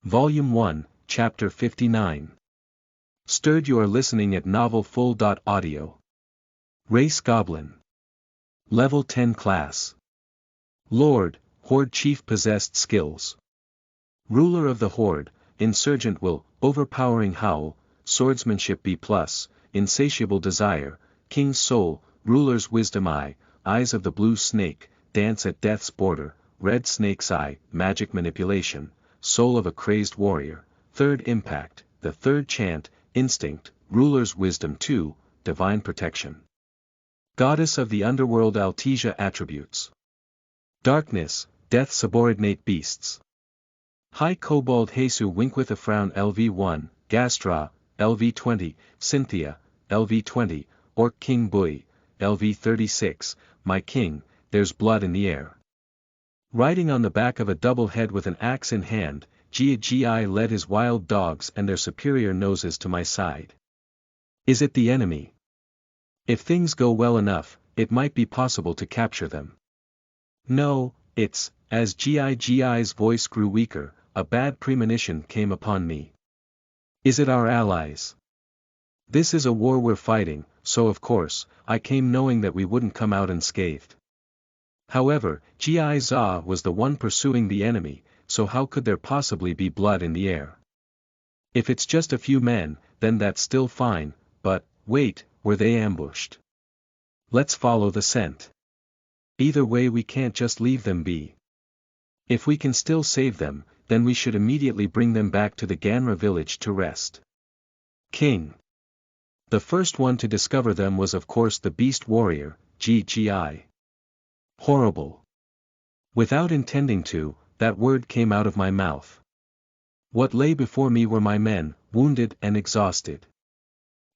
Volume 1, Chapter 59. Stirred. You are listening at novelfull.audio. Race Goblin. Level 10 Class. Lord, Horde Chief. Possessed skills. Ruler of the Horde, Insurgent Will, Overpowering Howl, Swordsmanship B+, Insatiable Desire, King's Soul, Ruler's Wisdom I, Eyes of the Blue Snake, Dance at Death's Border, Red Snake's Eye, Magic Manipulation, Soul of a Crazed Warrior, Third Impact, the Third Chant, Instinct, Ruler's Wisdom 2, Divine Protection. Goddess of the Underworld. Altesia. Attributes. Darkness, Death. Subordinate Beasts. High Kobold. Hesu. Winkwith a Frown. LV1, Gastra, LV20, Cynthia, LV20, Orc King. Bui, LV36, My King, There's Blood in the Air. Riding on the back of a double head with an axe in hand, Gi led his wild dogs and their superior noses to my side. Is it the enemy? If things go well enough, it might be possible to capture them. No, it's, as Gi's voice grew weaker, a bad premonition came upon me. Is it our allies? This is a war we're fighting, so of course, I came knowing that we wouldn't come out unscathed. However, Gi was the one pursuing the enemy, so how could there possibly be blood in the air? If it's just a few men, then that's still fine, but, wait, were they ambushed? Let's follow the scent. Either way, we can't just leave them be. If we can still save them, then we should immediately bring them back to the Ganra village to rest. King. The first one to discover them was of course the beast warrior, Gi. Horrible. Without intending to, that word came out of my mouth. What lay before me were my men, wounded and exhausted.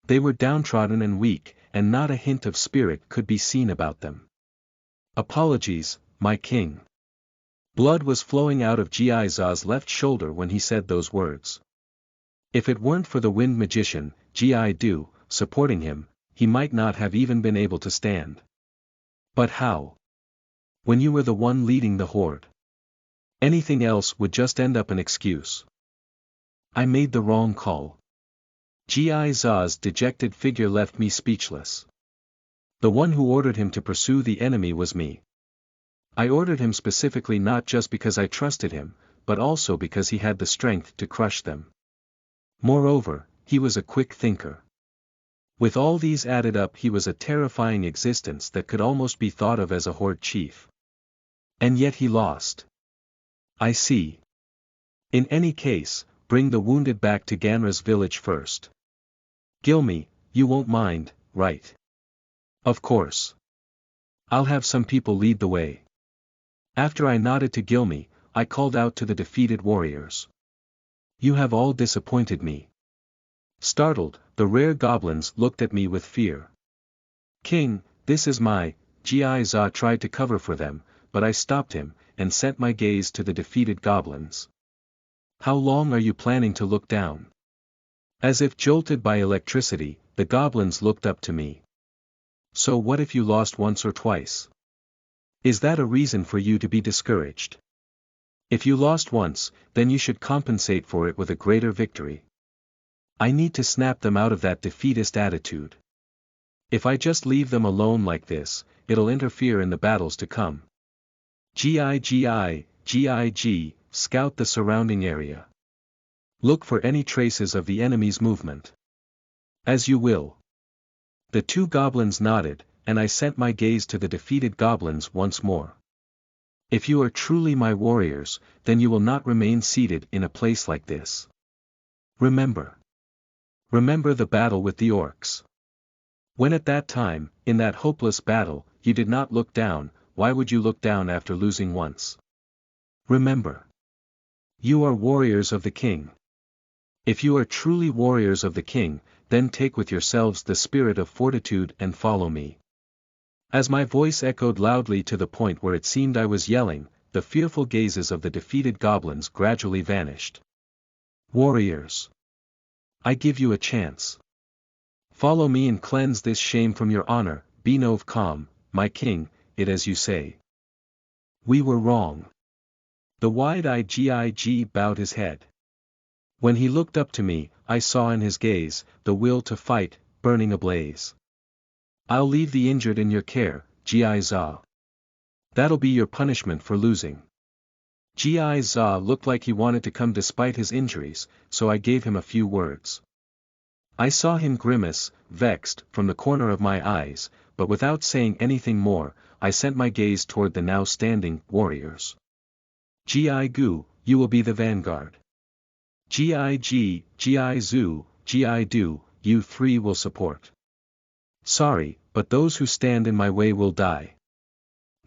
They were downtrodden and weak, and not a hint of spirit could be seen about them. Apologies, my king. Blood was flowing out of Gi's left shoulder when he said those words. If it weren't for the wind magician, Gi supporting him, he might not have even been able to stand. But how? When you were the one leading the horde. Anything else would just end up an excuse. I made the wrong call. Gi's dejected figure left me speechless. The one who ordered him to pursue the enemy was me. I ordered him specifically not just because I trusted him, but also because he had the strength to crush them. Moreover, he was a quick thinker. With all these added up, he was a terrifying existence that could almost be thought of as a horde chief. And yet he lost. I see. In any case, bring the wounded back to Ganra's village first. Gilmy, you won't mind, right? Of course. I'll have some people lead the way. After I nodded to Gilmy, I called out to the defeated warriors. You have all disappointed me. Startled, the rare goblins looked at me with fear. King, this is my, Gi's tried to cover for them, but I stopped him, and sent my gaze to the defeated goblins. How long are you planning to look down? As if jolted by electricity, the goblins looked up to me. So what if you lost once or twice? Is that a reason for you to be discouraged? If you lost once, then you should compensate for it with a greater victory. I need to snap them out of that defeatist attitude. If I just leave them alone like this, it'll interfere in the battles to come. Gig, scout the surrounding area. Look for any traces of the enemy's movement. As you will. The two goblins nodded, and I sent my gaze to the defeated goblins once more. If you are truly my warriors, then you will not remain seated in a place like this. Remember. Remember the battle with the orcs. When at that time, in that hopeless battle, you did not look down, why would you look down after losing once? Remember. You are warriors of the king. If you are truly warriors of the king, then take with yourselves the spirit of fortitude and follow me. As my voice echoed loudly to the point where it seemed I was yelling, the fearful gazes of the defeated goblins gradually vanished. Warriors. I give you a chance. Follow me and cleanse this shame from your honor, be no calm, my king, it as you say. We were wrong. The wide-eyed Gig bowed his head. When he looked up to me, I saw in his gaze, the will to fight, burning ablaze. I'll leave the injured in your care, Gi Za. That'll be your punishment for losing. Gi Za looked like he wanted to come despite his injuries, so I gave him a few words. I saw him grimace, vexed, from the corner of my eyes, but without saying anything more, I sent my gaze toward the now standing warriors. Gi Gu, you will be the vanguard. Gi Zu, Gi Du, you three will support. Sorry, but those who stand in my way will die.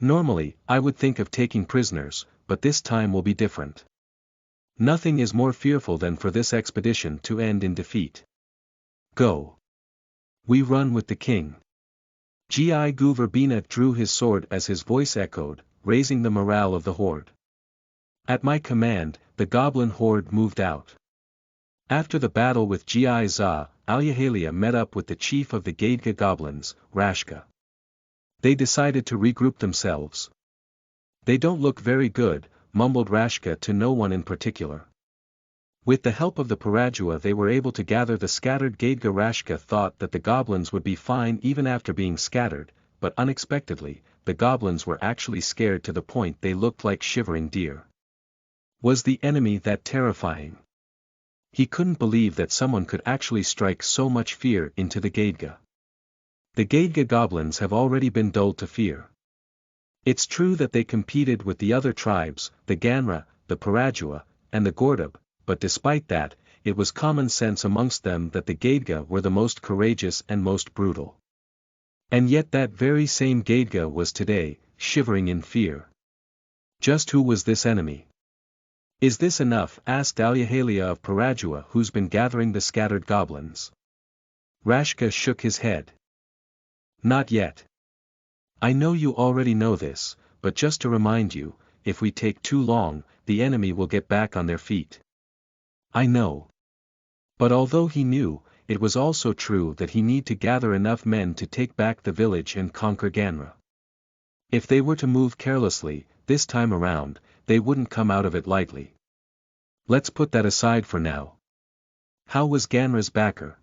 Normally, I would think of taking prisoners, but this time will be different. Nothing is more fearful than for this expedition to end in defeat. Go. We run with the king. Gi Gu Verbena drew his sword as his voice echoed, raising the morale of the horde. At my command, the goblin horde moved out. After the battle with Gi Za, Alyahalia met up with the chief of the Gaidga goblins, Rashka. They decided to regroup themselves. They don't look very good, mumbled Rashka to no one in particular. With the help of the Parajua they were able to gather the scattered Gaidga. Rashka thought that the goblins would be fine even after being scattered, but unexpectedly, the goblins were actually scared to the point they looked like shivering deer. Was the enemy that terrifying? He couldn't believe that someone could actually strike so much fear into the Gaidga. The Gaidga goblins have already been dulled to fear. It's true that they competed with the other tribes, the Ganra, the Parajua, and the Gordab, but despite that, it was common sense amongst them that the Gaidga were the most courageous and most brutal. And yet that very same Gaidga was today, shivering in fear. Just who was this enemy? Is this enough? Asked Alyahalia of Parajua, who's been gathering the scattered goblins. Rashka shook his head. Not yet. I know you already know this, but just to remind you, if we take too long, the enemy will get back on their feet. I know. But although he knew, it was also true that he need to gather enough men to take back the village and conquer Ganra. If they were to move carelessly, this time around, they wouldn't come out of it lightly. Let's put that aside for now. How was Ganra's backer?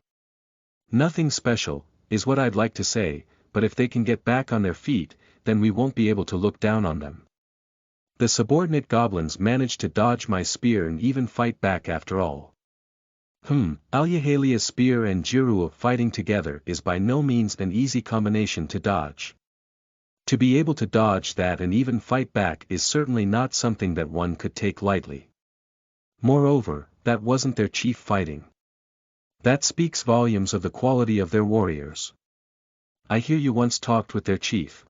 Nothing special, is what I'd like to say, but if they can get back on their feet, then we won't be able to look down on them. The subordinate goblins managed to dodge my spear and even fight back after all. Alyahalia's spear and Jirua fighting together is by no means an easy combination to dodge. To be able to dodge that and even fight back is certainly not something that one could take lightly. Moreover, that wasn't their chief fighting. That speaks volumes of the quality of their warriors. I hear you once talked with their chief.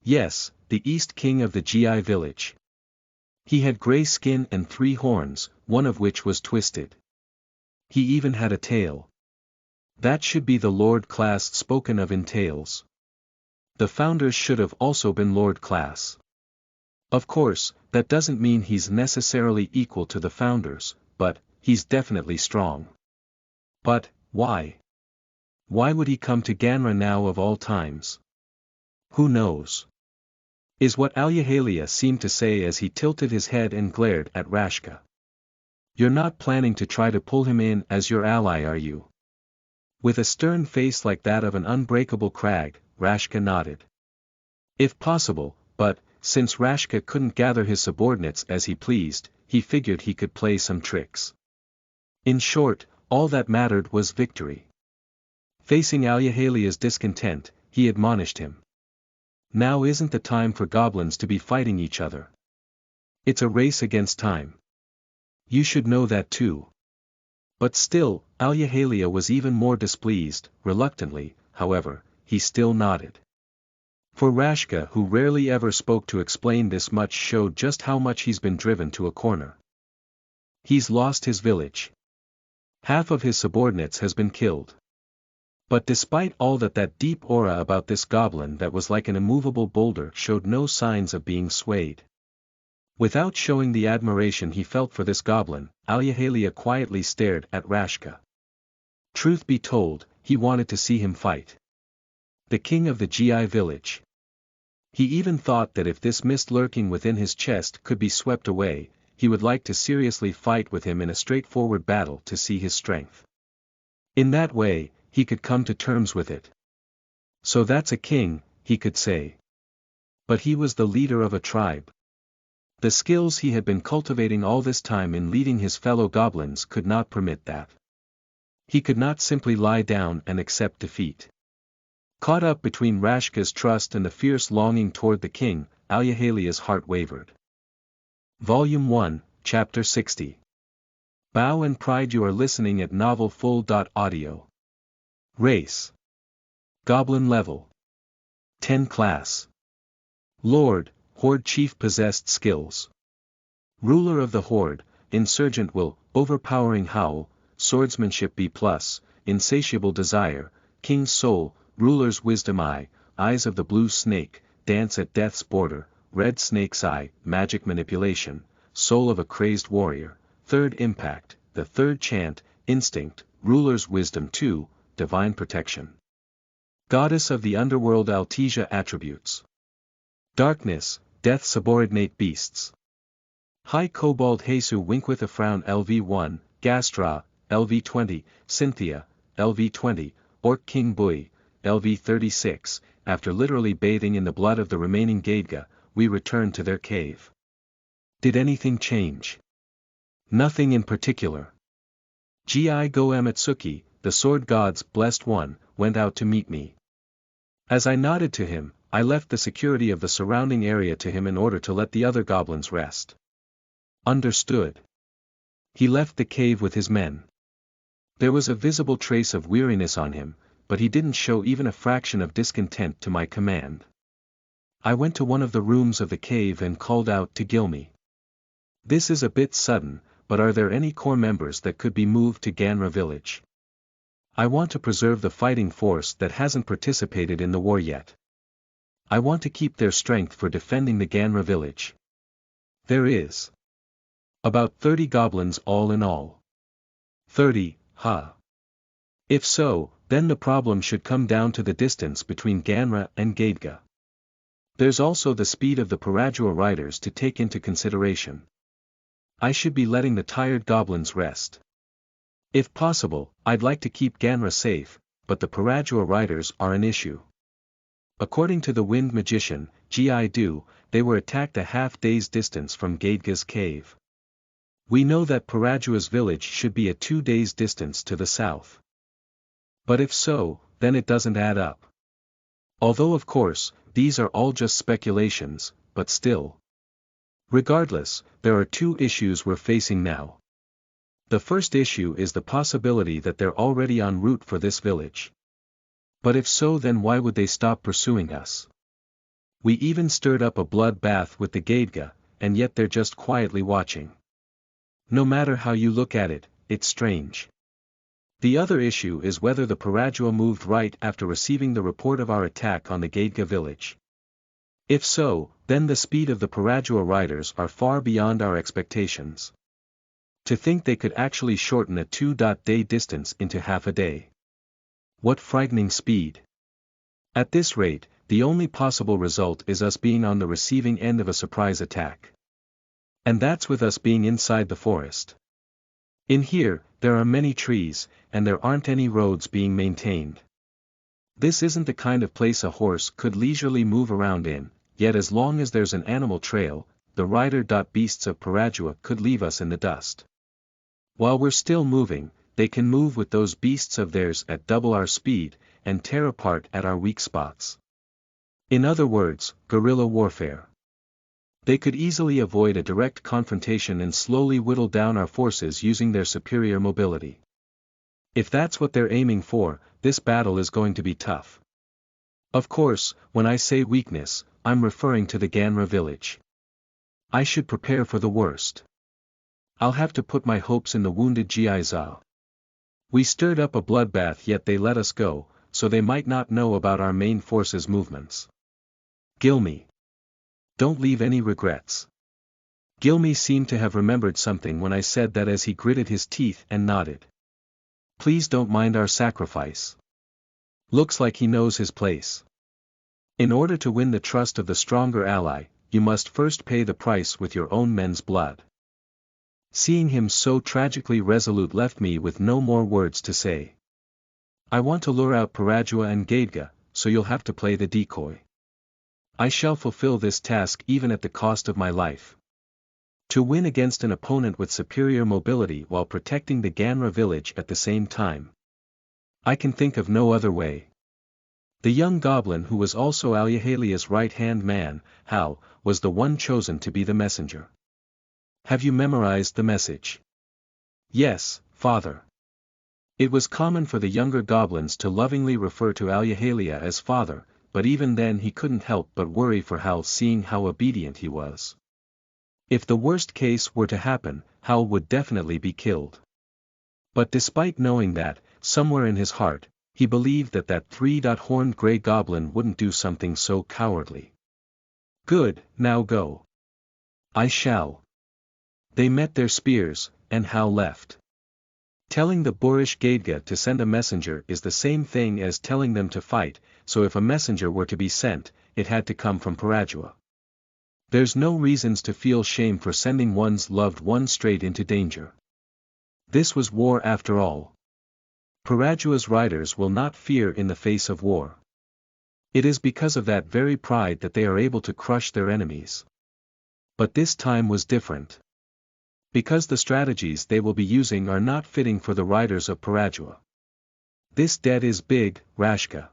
Yes, the East King of the Gi village. He had gray skin and 3 horns, one of which was twisted. He even had a tail. That should be the Lord class spoken of in tales. The founders should have also been Lord class. Of course, that doesn't mean he's necessarily equal to the founders, but, he's definitely strong. But, why? Why would he come to Ganra now of all times? Who knows? Is what Alyahalia seemed to say as he tilted his head and glared at Rashka. You're not planning to try to pull him in as your ally, are you? With a stern face like that of an unbreakable crag, Rashka nodded. If possible, but, since Rashka couldn't gather his subordinates as he pleased, he figured he could play some tricks. In short, all that mattered was victory. Facing Alyahalia's discontent, he admonished him. Now isn't the time for goblins to be fighting each other. It's a race against time. You should know that too. But still, Alyahalia was even more displeased. Reluctantly, however, he still nodded. For Rashka, who rarely ever spoke to explain this much, showed just how much he's been driven to a corner. He's lost his village. Half of his subordinates has been killed. But despite all that, that deep aura about this goblin that was like an immovable boulder showed no signs of being swayed. Without showing the admiration he felt for this goblin, Alyahalia quietly stared at Rashka. Truth be told, he wanted to see him fight. The king of the Gi village. He even thought that if this mist lurking within his chest could be swept away, he would like to seriously fight with him in a straightforward battle to see his strength. In that way, he could come to terms with it. So that's a king, he could say. But he was the leader of a tribe. The skills he had been cultivating all this time in leading his fellow goblins could not permit that. He could not simply lie down and accept defeat. Caught up between Rashka's trust and the fierce longing toward the king, Alyahalia's heart wavered. Volume 1, Chapter 60. Bow and Pride. You are listening at novelfull.audio. Race. Goblin level. 10 class. Lord, Horde Chief. Possessed skills. Ruler of the Horde, Insurgent Will, Overpowering Howl, Swordsmanship B+, Insatiable Desire, King's Soul, Ruler's Wisdom Eyes of the Blue Snake, Dance at Death's Border, Red Snake's Eye, Magic Manipulation, Soul of a Crazed Warrior, Third Impact, the Third Chant, Instinct, Ruler's Wisdom 2, Divine Protection. Goddess of the Underworld. Altesia. Attributes. Darkness, Death. Subordinate Beasts. High Kobold. Hesu. Wink with a Frown. LV1, Gastra, LV20, Cynthia, LV20, Orc King Bui, LV36. After literally bathing in the blood of the remaining Gaidga, we returned to their cave. Did anything change? Nothing in particular. Gi Go Amatsuki, the Sword God's blessed one, went out to meet me. As I nodded to him, I left the security of the surrounding area to him in order to let the other goblins rest. Understood. He left the cave with his men. There was a visible trace of weariness on him, but he didn't show even a fraction of discontent to my command. I went to one of the rooms of the cave and called out to Gilmy. This is a bit sudden, but are there any core members that could be moved to Ganra village? I want to preserve the fighting force that hasn't participated in the war yet. I want to keep their strength for defending the Ganra village. There is about 30 goblins all in all. 30, huh? If so, then the problem should come down to the distance between Ganra and Gaidga. There's also the speed of the Paradua riders to take into consideration. I should be letting the tired goblins rest. If possible, I'd like to keep Ganra safe, but the Paradua riders are an issue. According to the Wind Magician, Gi-Du, they were attacked a half-day's distance from Gaidga's cave. We know that Paradua's village should be a 2 days' distance to the south. But if so, then it doesn't add up. Although of course, these are all just speculations, but still. Regardless, there are 2 issues we're facing now. The first issue is the possibility that they're already en route for this village. But if so, then why would they stop pursuing us? We even stirred up a bloodbath with the Gaidga, and yet they're just quietly watching. No matter how you look at it, it's strange. The other issue is whether the Paradua moved right after receiving the report of our attack on the Gaidga village. If so, then the speed of the Paradua riders are far beyond our expectations. To think they could actually shorten a 2-day distance into half a day. What frightening speed. At this rate, the only possible result is us being on the receiving end of a surprise attack. And that's with us being inside the forest. In here, there are many trees, and there aren't any roads being maintained. This isn't the kind of place a horse could leisurely move around in, yet as long as there's an animal trail, the rider-beasts of Paradua could leave us in the dust. While we're still moving, they can move with those beasts of theirs at double our speed, and tear apart at our weak spots. In other words, guerrilla warfare. They could easily avoid a direct confrontation and slowly whittle down our forces using their superior mobility. If that's what they're aiming for, this battle is going to be tough. Of course, when I say weakness, I'm referring to the Ganra village. I should prepare for the worst. I'll have to put my hopes in the wounded Gi-Zao. We stirred up a bloodbath yet they let us go, so they might not know about our main force's movements. Gilmy. Don't leave any regrets. Gilmy seemed to have remembered something when I said that as he gritted his teeth and nodded. Please don't mind our sacrifice. Looks like he knows his place. In order to win the trust of the stronger ally, you must first pay the price with your own men's blood. Seeing him so tragically resolute left me with no more words to say. I want to lure out Parajua and Gadga, so you'll have to play the decoy. I shall fulfill this task even at the cost of my life. To win against an opponent with superior mobility while protecting the Ganra village at the same time. I can think of no other way. The young goblin who was also Alyahalia's right-hand man, Hal, was the one chosen to be the messenger. Have you memorized the message? Yes, father. It was common for the younger goblins to lovingly refer to Alyahalia as father, but even then he couldn't help but worry for Hal seeing how obedient he was. If the worst case were to happen, Hal would definitely be killed. But despite knowing that, somewhere in his heart, he believed that three-horned grey goblin wouldn't do something so cowardly. Good, now go. I shall. They met their spears, and Hal left. Telling the boorish Gadga to send a messenger is the same thing as telling them to fight, so if a messenger were to be sent, it had to come from Parajua. There's no reasons to feel shame for sending one's loved one straight into danger. This was war after all. Parajua's riders will not fear in the face of war. It is because of that very pride that they are able to crush their enemies. But this time was different. Because the strategies they will be using are not fitting for the riders of Parajua. This dead is big, Rashka.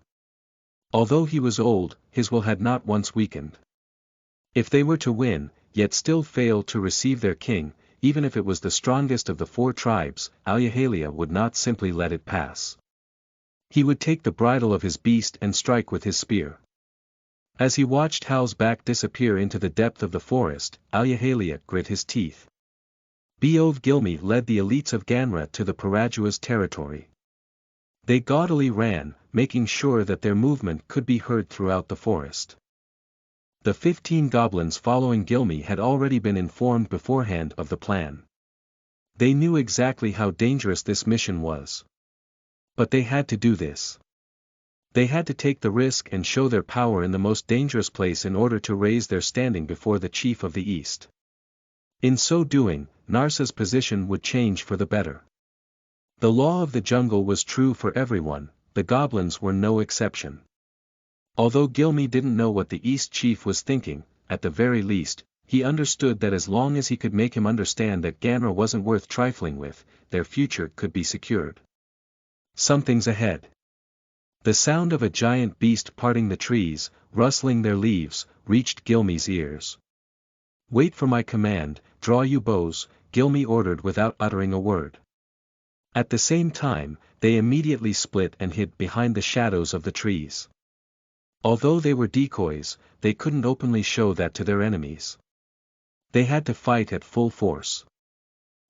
Although he was old, his will had not once weakened. If they were to win, yet still fail to receive their king, even if it was the strongest of the 4 tribes, Alyahalia would not simply let it pass. He would take the bridle of his beast and strike with his spear. As he watched Hal's back disappear into the depth of the forest, Alyahalia grit his teeth. Beov Gilmi led the elites of Ganra to the Parajua's territory. They gaudily ran, making sure that their movement could be heard throughout the forest. The 15 goblins following Gilmi had already been informed beforehand of the plan. They knew exactly how dangerous this mission was. But they had to do this. They had to take the risk and show their power in the most dangerous place in order to raise their standing before the chief of the East. In so doing, Narsa's position would change for the better. The law of the jungle was true for everyone, the goblins were no exception. Although Gilmi didn't know what the East Chief was thinking, at the very least, he understood that as long as he could make him understand that Ganra wasn't worth trifling with, their future could be secured. Something's ahead. The sound of a giant beast parting the trees, rustling their leaves, reached Gilmi's ears. Wait for my command, draw you bows, Gilmi ordered without uttering a word. At the same time, they immediately split and hid behind the shadows of the trees. Although they were decoys, they couldn't openly show that to their enemies. They had to fight at full force.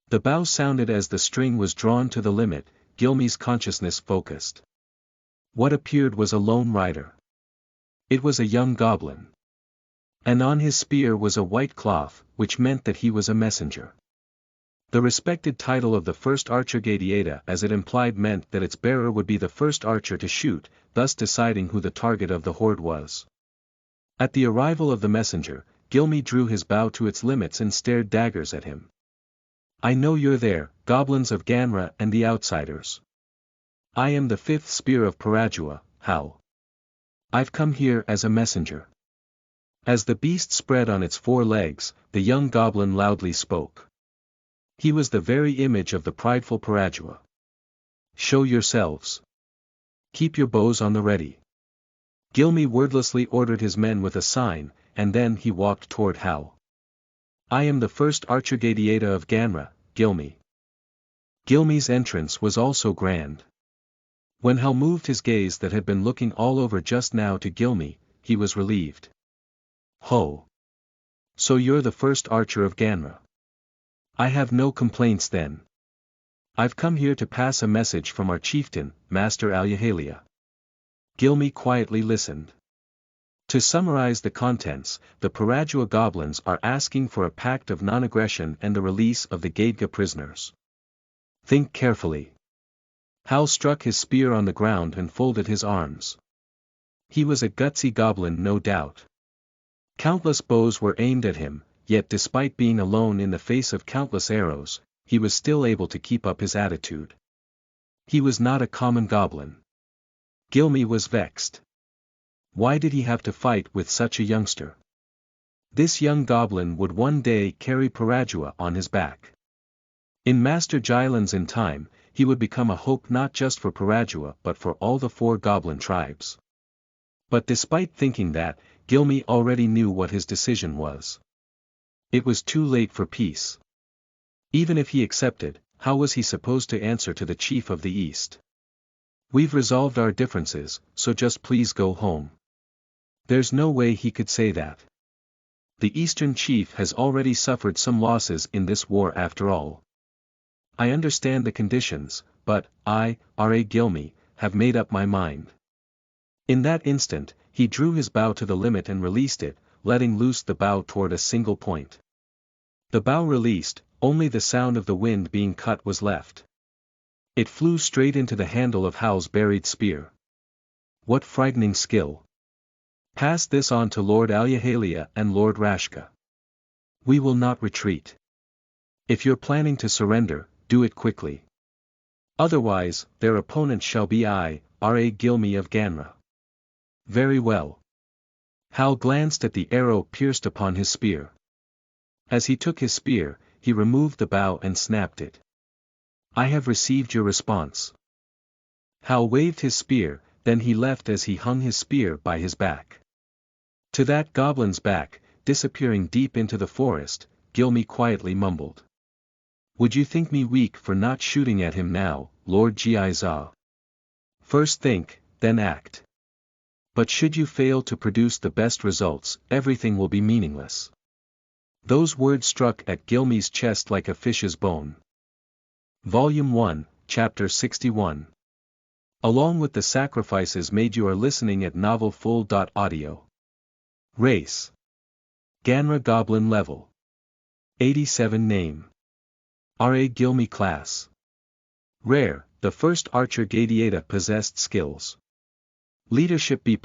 The bow sounded as the string was drawn to the limit, Gilmi's consciousness focused. What appeared was a lone rider. It was a young goblin. And on his spear was a white cloth, which meant that he was a messenger. The respected title of the first archer Gadiata as it implied meant that its bearer would be the first archer to shoot, thus deciding who the target of the horde was. At the arrival of the messenger, Gilmi drew his bow to its limits and stared daggers at him. I know you're there, goblins of Ganra and the outsiders. I am the 5th spear of Parajua, Hal. I've come here as a messenger. As the beast spread on its 4 legs, the young goblin loudly spoke. He was the very image of the prideful Parajua. Show yourselves. Keep your bows on the ready. Gilmi wordlessly ordered his men with a sign, and then he walked toward Hal. I am the first archer Gadiata of Ganra, Gilmi. Gilmi's entrance was also grand. When Hal moved his gaze that had been looking all over just now to Gilmi, he was relieved. Ho! So you're the first archer of Ganra. I have no complaints then. I've come here to pass a message from our chieftain, Master Alyahalia. Gilmi quietly listened. To summarize the contents, the Parajua goblins are asking for a pact of non-aggression and the release of the Gadga prisoners. Think carefully. Hal struck his spear on the ground and folded his arms. He was a gutsy goblin, no doubt. Countless bows were aimed at him, yet despite being alone in the face of countless arrows, he was still able to keep up his attitude. He was not a common goblin. Gilmy was vexed. Why did he have to fight with such a youngster? This young goblin would one day carry Parajua on his back. In Master Gylan's in time, he would become a hope not just for Parajua but for all the 4 goblin tribes. But despite thinking that, Gilmy already knew what his decision was. It was too late for peace. Even if he accepted, how was he supposed to answer to the chief of the East? We've resolved our differences, so just please go home. There's no way he could say that. The Eastern chief has already suffered some losses in this war after all. I understand the conditions, but I, R.A. Gilmy, have made up my mind. In that instant, he drew his bow to the limit and released it, letting loose the bow toward a single point. The bow released, only the sound of the wind being cut was left. It flew straight into the handle of Hal's buried spear. What frightening skill! Pass this on to Lord Alyahalia and Lord Rashka. We will not retreat. If you're planning to surrender, do it quickly. Otherwise, their opponent shall be I, R.A. Gilmy of Ganra. Very well. Hal glanced at the arrow pierced upon his spear. As he took his spear, he removed the bow and snapped it. I have received your response. Hal waved his spear, then he left as he hung his spear by his back. To that goblin's back, disappearing deep into the forest, Gilmy quietly mumbled. Would you think me weak for not shooting at him now, Lord Giza? First think, then act. But should you fail to produce the best results, everything will be meaningless. Those words struck at Gilmy's chest like a fish's bone. Volume 1, Chapter 61. Along with the sacrifices made, you are listening at novelfull.audio. Race. Ganra Goblin Level. 87 Name. R.A. Gilmy Class. Rare, the first Archer Gladiator possessed skills. Leadership B+,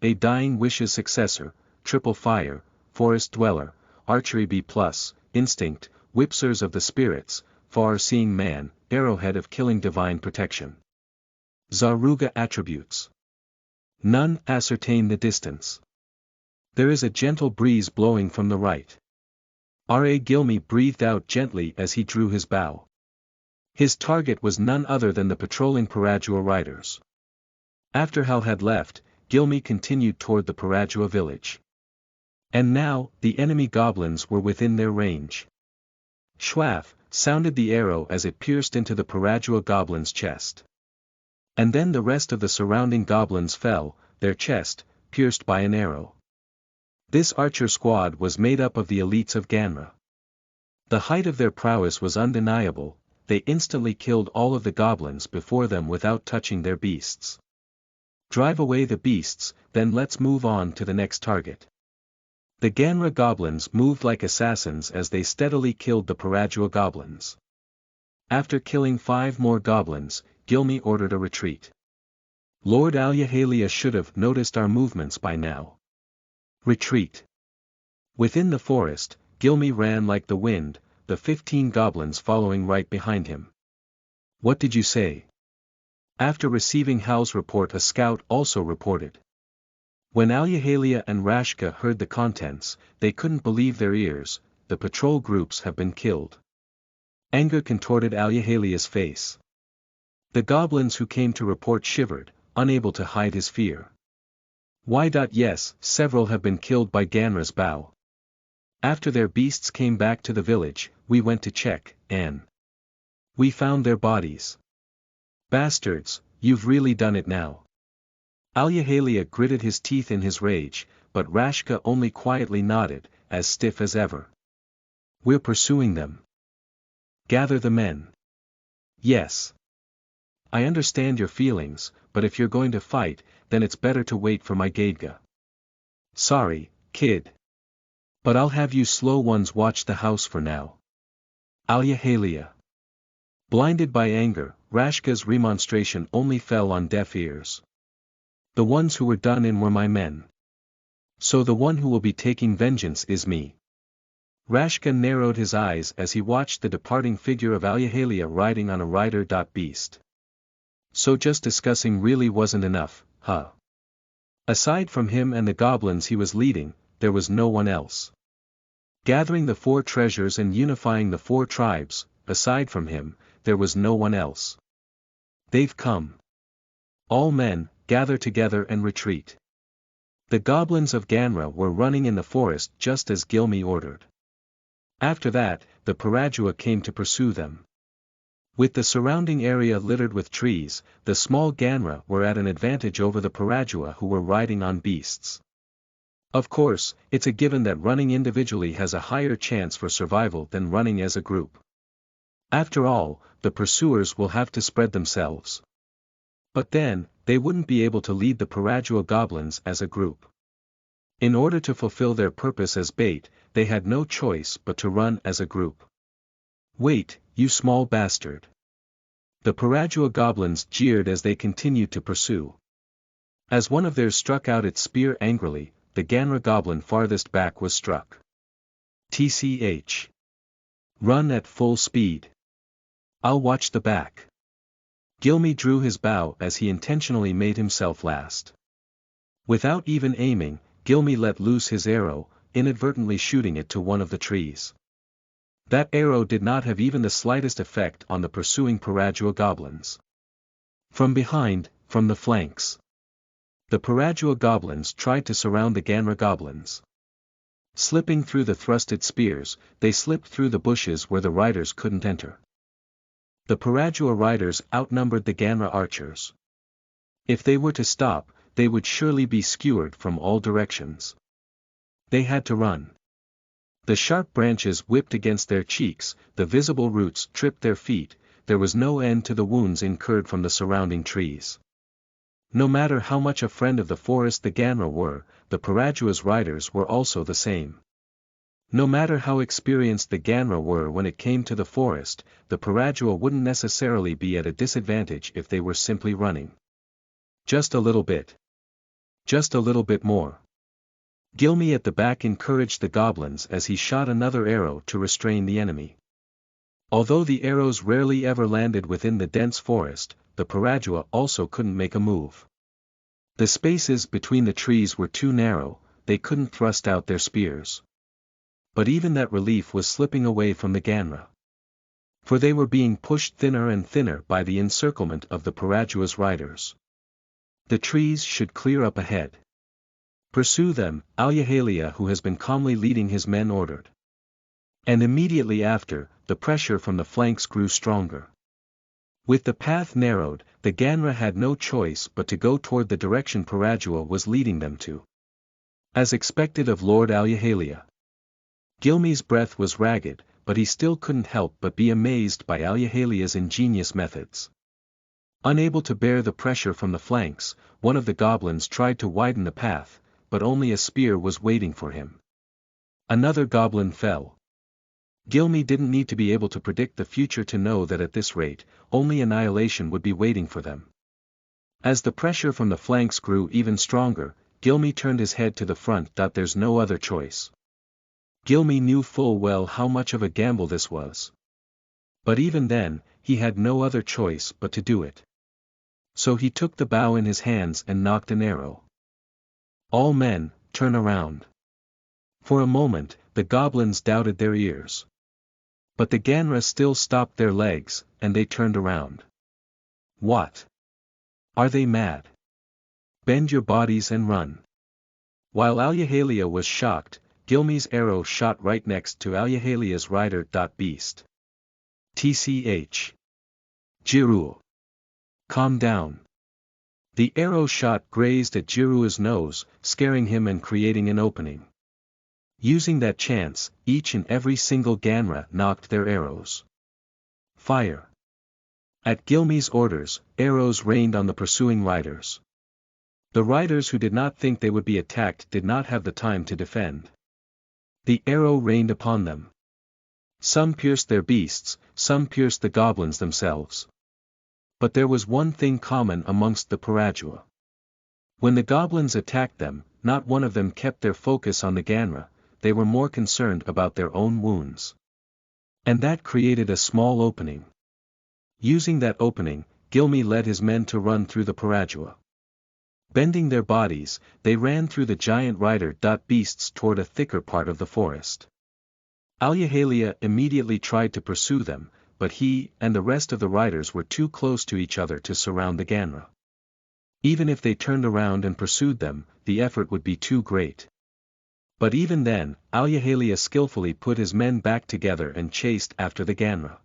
a Dying Wishes successor, Triple Fire, Forest Dweller, Archery B+, Instinct, Whipsers of the Spirits, Far-Seeing Man, Arrowhead of Killing Divine Protection. Zaruga Attributes. None. Ascertain the distance. There is a gentle breeze blowing from the right. R.A. Gilmy breathed out gently as he drew his bow. His target was none other than the patrolling Parajua riders. After Hal had left, Gilmy continued toward the Parajua village. And now, the enemy goblins were within their range. Schwaff sounded the arrow as it pierced into the Parajua goblin's chest. And then the rest of the surrounding goblins fell, their chest, pierced by an arrow. This archer squad was made up of the elites of Ganra. The height of their prowess was undeniable, they instantly killed all of the goblins before them without touching their beasts. Drive away the beasts, then let's move on to the next target. The Ganra goblins moved like assassins as they steadily killed the Parajua goblins. After killing 5 more goblins, Gilmy ordered a retreat. Lord Alyahalia should have noticed our movements by now. Retreat. Within the forest, Gilmy ran like the wind, the 15 goblins following right behind him. What did you say? After receiving Hal's report, a scout also reported. When Alyahalia and Rashka heard the contents, they couldn't believe their ears. The patrol groups have been killed. Anger contorted Alyahalia's face. The goblins who came to report shivered, unable to hide his fear. Yes, several have been killed by Ganra's bow. After their beasts came back to the village, we went to check, and we found their bodies. Bastards, you've really done it now. Alyahalia gritted his teeth in his rage, but Rashka only quietly nodded, as stiff as ever. We're pursuing them. Gather the men. Yes. I understand your feelings, but if you're going to fight, then it's better to wait for my Gadga. Sorry, kid. But I'll have you slow ones watch the house for now. Alyahalia. Blinded by anger, Rashka's remonstration only fell on deaf ears. The ones who were done in were my men. So the one who will be taking vengeance is me. Rashka narrowed his eyes as he watched the departing figure of Alyahalia riding on a rider-beast. So just discussing really wasn't enough, huh? Aside from him and the goblins he was leading, there was no one else. Gathering the 4 treasures and unifying the 4 tribes, aside from him, there was no one else. They've come. All men, gather together and retreat. The goblins of Ganra were running in the forest just as Gilmy ordered. After that, the Parajua came to pursue them. With the surrounding area littered with trees, the small Ganra were at an advantage over the Parajua who were riding on beasts. Of course, it's a given that running individually has a higher chance for survival than running as a group. After all, the pursuers will have to spread themselves. But then, they wouldn't be able to lead the Parajua goblins as a group. In order to fulfill their purpose as bait, they had no choice but to run as a group. Wait, you small bastard. The Parajua goblins jeered as they continued to pursue. As one of theirs struck out its spear angrily, the Ganra goblin farthest back was struck. TCH. Run at full speed. I'll watch the back. Gilmy drew his bow as he intentionally made himself last. Without even aiming, Gilmy let loose his arrow, inadvertently shooting it to one of the trees. That arrow did not have even the slightest effect on the pursuing Parajua goblins. From behind, from the flanks, the Parajua goblins tried to surround the Ganra goblins. Slipping through the thrusted spears, they slipped through the bushes where the riders couldn't enter. The Parajua riders outnumbered the Ganra archers. If they were to stop, they would surely be skewered from all directions. They had to run. The sharp branches whipped against their cheeks, the visible roots tripped their feet, there was no end to the wounds incurred from the surrounding trees. No matter how much a friend of the forest the Ganra were, the Parajua's riders were also the same. No matter how experienced the Ganra were when it came to the forest, the Parajua wouldn't necessarily be at a disadvantage if they were simply running. Just a little bit. Just a little bit more. Gilmy at the back encouraged the goblins as he shot another arrow to restrain the enemy. Although the arrows rarely ever landed within the dense forest, the Parajua also couldn't make a move. The spaces between the trees were too narrow, they couldn't thrust out their spears. But even that relief was slipping away from the Ganra. For they were being pushed thinner and thinner by the encirclement of the Parajua's riders. The trees should clear up ahead. Pursue them, Alyahalia who has been calmly leading his men ordered. And immediately after, the pressure from the flanks grew stronger. With the path narrowed, the Ganra had no choice but to go toward the direction Parajua was leading them to. As expected of Lord Alyahalia. Gilmy's breath was ragged, but he still couldn't help but be amazed by Alyahalia's ingenious methods. Unable to bear the pressure from the flanks, one of the goblins tried to widen the path, but only a spear was waiting for him. Another goblin fell. Gilmy didn't need to be able to predict the future to know that at this rate, only annihilation would be waiting for them. As the pressure from the flanks grew even stronger, Gilmy turned his head to the front. There's no other choice. Gilmy knew full well how much of a gamble this was. But even then, he had no other choice but to do it. So he took the bow in his hands and nocked an arrow. All men, turn around. For a moment, the goblins doubted their ears. But the Ganra still stopped their legs, and they turned around. What? Are they mad? Bend your bodies and run. While Alyahalia was shocked, Gilmy's arrow shot right next to Alyahalia's rider-beast. TCH. Jiru. Calm down. The arrow shot grazed at Jiru's nose, scaring him and creating an opening. Using that chance, each and every single Ganra knocked their arrows. Fire. At Gilmy's orders, arrows rained on the pursuing riders. The riders who did not think they would be attacked did not have the time to defend. The arrow rained upon them. Some pierced their beasts, some pierced the goblins themselves. But there was one thing common amongst the Parajua. When the goblins attacked them, not one of them kept their focus on the Ganra, they were more concerned about their own wounds. And that created a small opening. Using that opening, Gilmy led his men to run through the Parajua. Bending their bodies, they ran through the giant rider beasts toward a thicker part of the forest. Alyahalia immediately tried to pursue them, but he and the rest of the riders were too close to each other to surround the Ganra. Even if they turned around and pursued them, the effort would be too great. But even then, Alyahalia skillfully put his men back together and chased after the Ganra.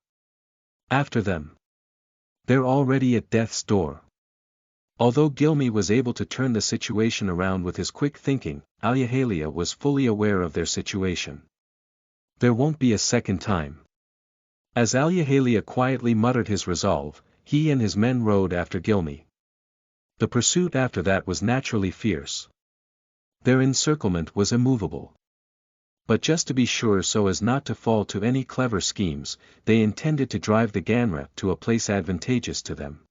After them. They're already at death's door. Although Gilmy was able to turn the situation around with his quick thinking, Alyahalia was fully aware of their situation. There won't be a second time. As Alyahalia quietly muttered his resolve, he and his men rode after Gilmy. The pursuit after that was naturally fierce. Their encirclement was immovable. But just to be sure so as not to fall to any clever schemes, they intended to drive the Ganra to a place advantageous to them.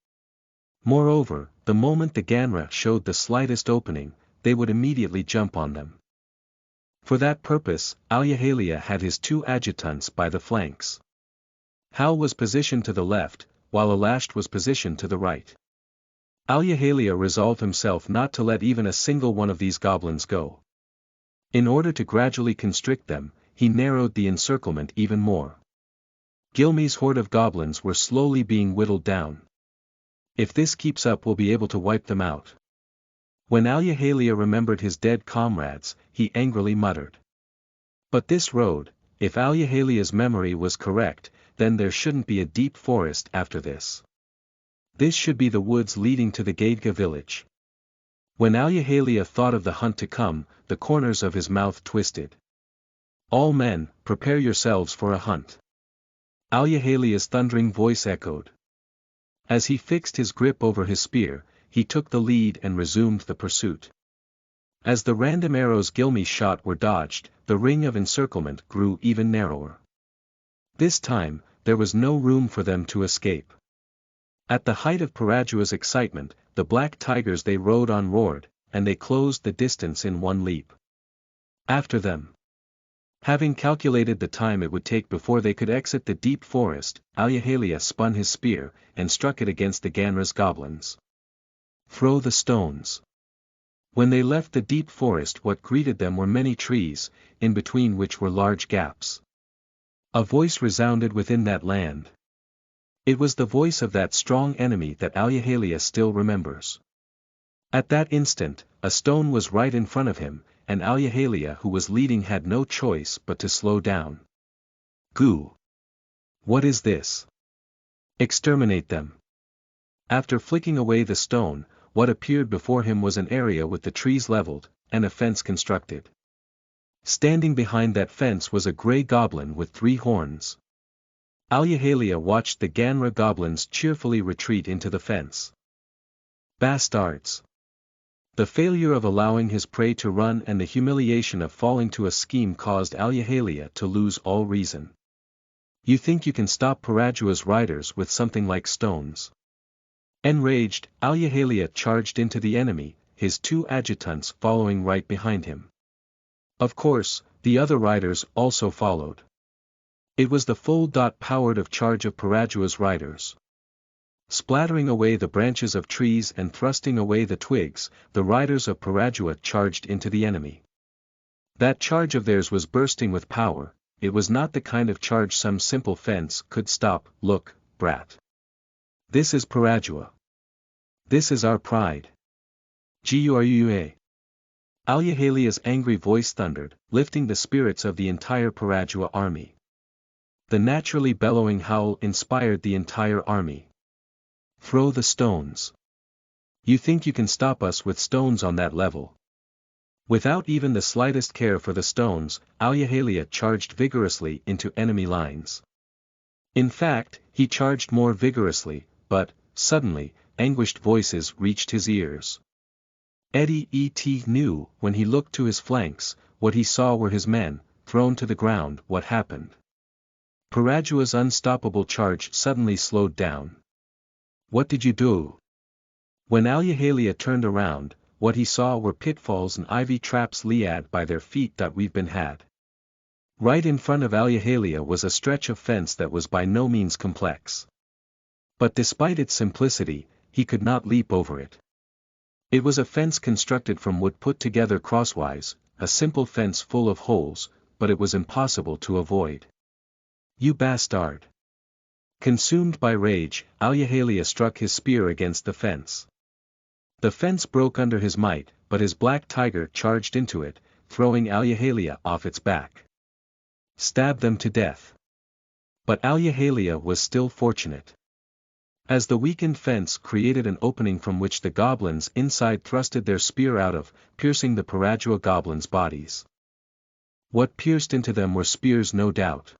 Moreover, the moment the Ganra showed the slightest opening, they would immediately jump on them. For that purpose, Alyahalia had his two adjutants by the flanks. Hal was positioned to the left, while Alasht was positioned to the right. Alyahalia resolved himself not to let even a single one of these goblins go. In order to gradually constrict them, he narrowed the encirclement even more. Gilmy's horde of goblins were slowly being whittled down. If this keeps up, we'll be able to wipe them out. When Alyahalia remembered his dead comrades, he angrily muttered. But this road, if Alyahalia's memory was correct, then there shouldn't be a deep forest after this. This should be the woods leading to the Gaidga village. When Alyahalia thought of the hunt to come, the corners of his mouth twisted. All men, prepare yourselves for a hunt. Alyahalia's thundering voice echoed. As he fixed his grip over his spear, he took the lead and resumed the pursuit. As the random arrows Gilmy shot were dodged, the ring of encirclement grew even narrower. This time, there was no room for them to escape. At the height of Parajua's excitement, the black tigers they rode on roared, and they closed the distance in one leap. After them. Having calculated the time it would take before they could exit the deep forest, Alyahalia spun his spear, and struck it against the Ganra's goblins. Throw the stones. When they left the deep forest, what greeted them were many trees, in between which were large gaps. A voice resounded within that land. It was the voice of that strong enemy that Alyahalia still remembers. At that instant, a stone was right in front of him, and Alyahalia who was leading had no choice but to slow down. Goo! What is this? Exterminate them. After flicking away the stone, what appeared before him was an area with the trees leveled, and a fence constructed. Standing behind that fence was a grey goblin with 3 horns. Alyahalia watched the Ganra goblins cheerfully retreat into the fence. Bastards! The failure of allowing his prey to run and the humiliation of falling to a scheme caused Alyahalia to lose all reason. You think you can stop Parajua's riders with something like stones? Enraged, Alyahalia charged into the enemy, his 2 adjutants following right behind him. Of course, the other riders also followed. It was the full-powered of charge of Parajua's riders. Splattering away the branches of trees and thrusting away the twigs, the riders of Parajua charged into the enemy. That charge of theirs was bursting with power. It was not the kind of charge some simple fence could stop. Look, brat. This is Parajua. This is our pride. Gurua. Alyahalia's angry voice thundered, lifting the spirits of the entire Parajua army. The naturally bellowing howl inspired the entire army. Throw the stones. You think you can stop us with stones on that level? Without even the slightest care for the stones, Alyahalia charged vigorously into enemy lines. In fact, he charged more vigorously, but, suddenly, anguished voices reached his ears. Eddie knew, when he looked to his flanks, what he saw were his men, thrown to the ground. What happened? Parajua's unstoppable charge suddenly slowed down. What did you do? When Alyahalia turned around, what he saw were pitfalls and ivy traps laid by their feet. We've been had. Right in front of Alyahalia was a stretch of fence that was by no means complex. But despite its simplicity, he could not leap over it. It was a fence constructed from wood put together crosswise, a simple fence full of holes, but it was impossible to avoid. "You bastard!" Consumed by rage, Alyahalia struck his spear against the fence. The fence broke under his might, but his black tiger charged into it, throwing Alyahalia off its back. Stab them to death. But Alyahalia was still fortunate. As the weakened fence created an opening from which the goblins inside thrusted their spear out of, piercing the Parajua goblins' bodies. What pierced into them were spears no doubt.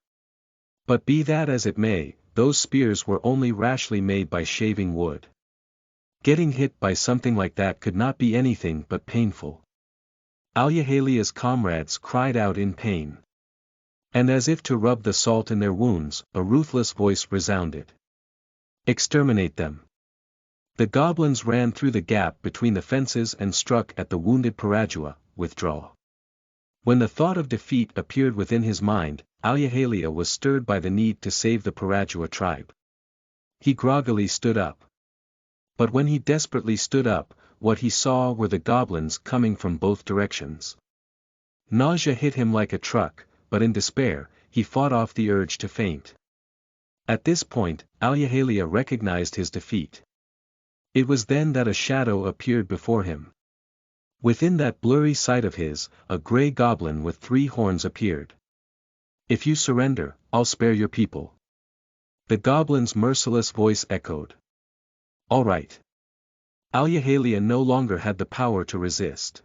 But be that as it may, those spears were only rashly made by shaving wood. Getting hit by something like that could not be anything but painful. Alyahalia's comrades cried out in pain. And as if to rub the salt in their wounds, a ruthless voice resounded. "Exterminate them." The goblins ran through the gap between the fences and struck at the wounded Parajua. "Withdraw." When the thought of defeat appeared within his mind, Alyahalia was stirred by the need to save the Parajua tribe. He groggily stood up. But when he desperately stood up, what he saw were the goblins coming from both directions. Nausea hit him like a truck, but in despair, he fought off the urge to faint. At this point, Alyahalia recognized his defeat. It was then that a shadow appeared before him. Within that blurry sight of his, a grey goblin with 3 horns appeared. "If you surrender, I'll spare your people." The goblin's merciless voice echoed. "All right." Alyahalia no longer had the power to resist.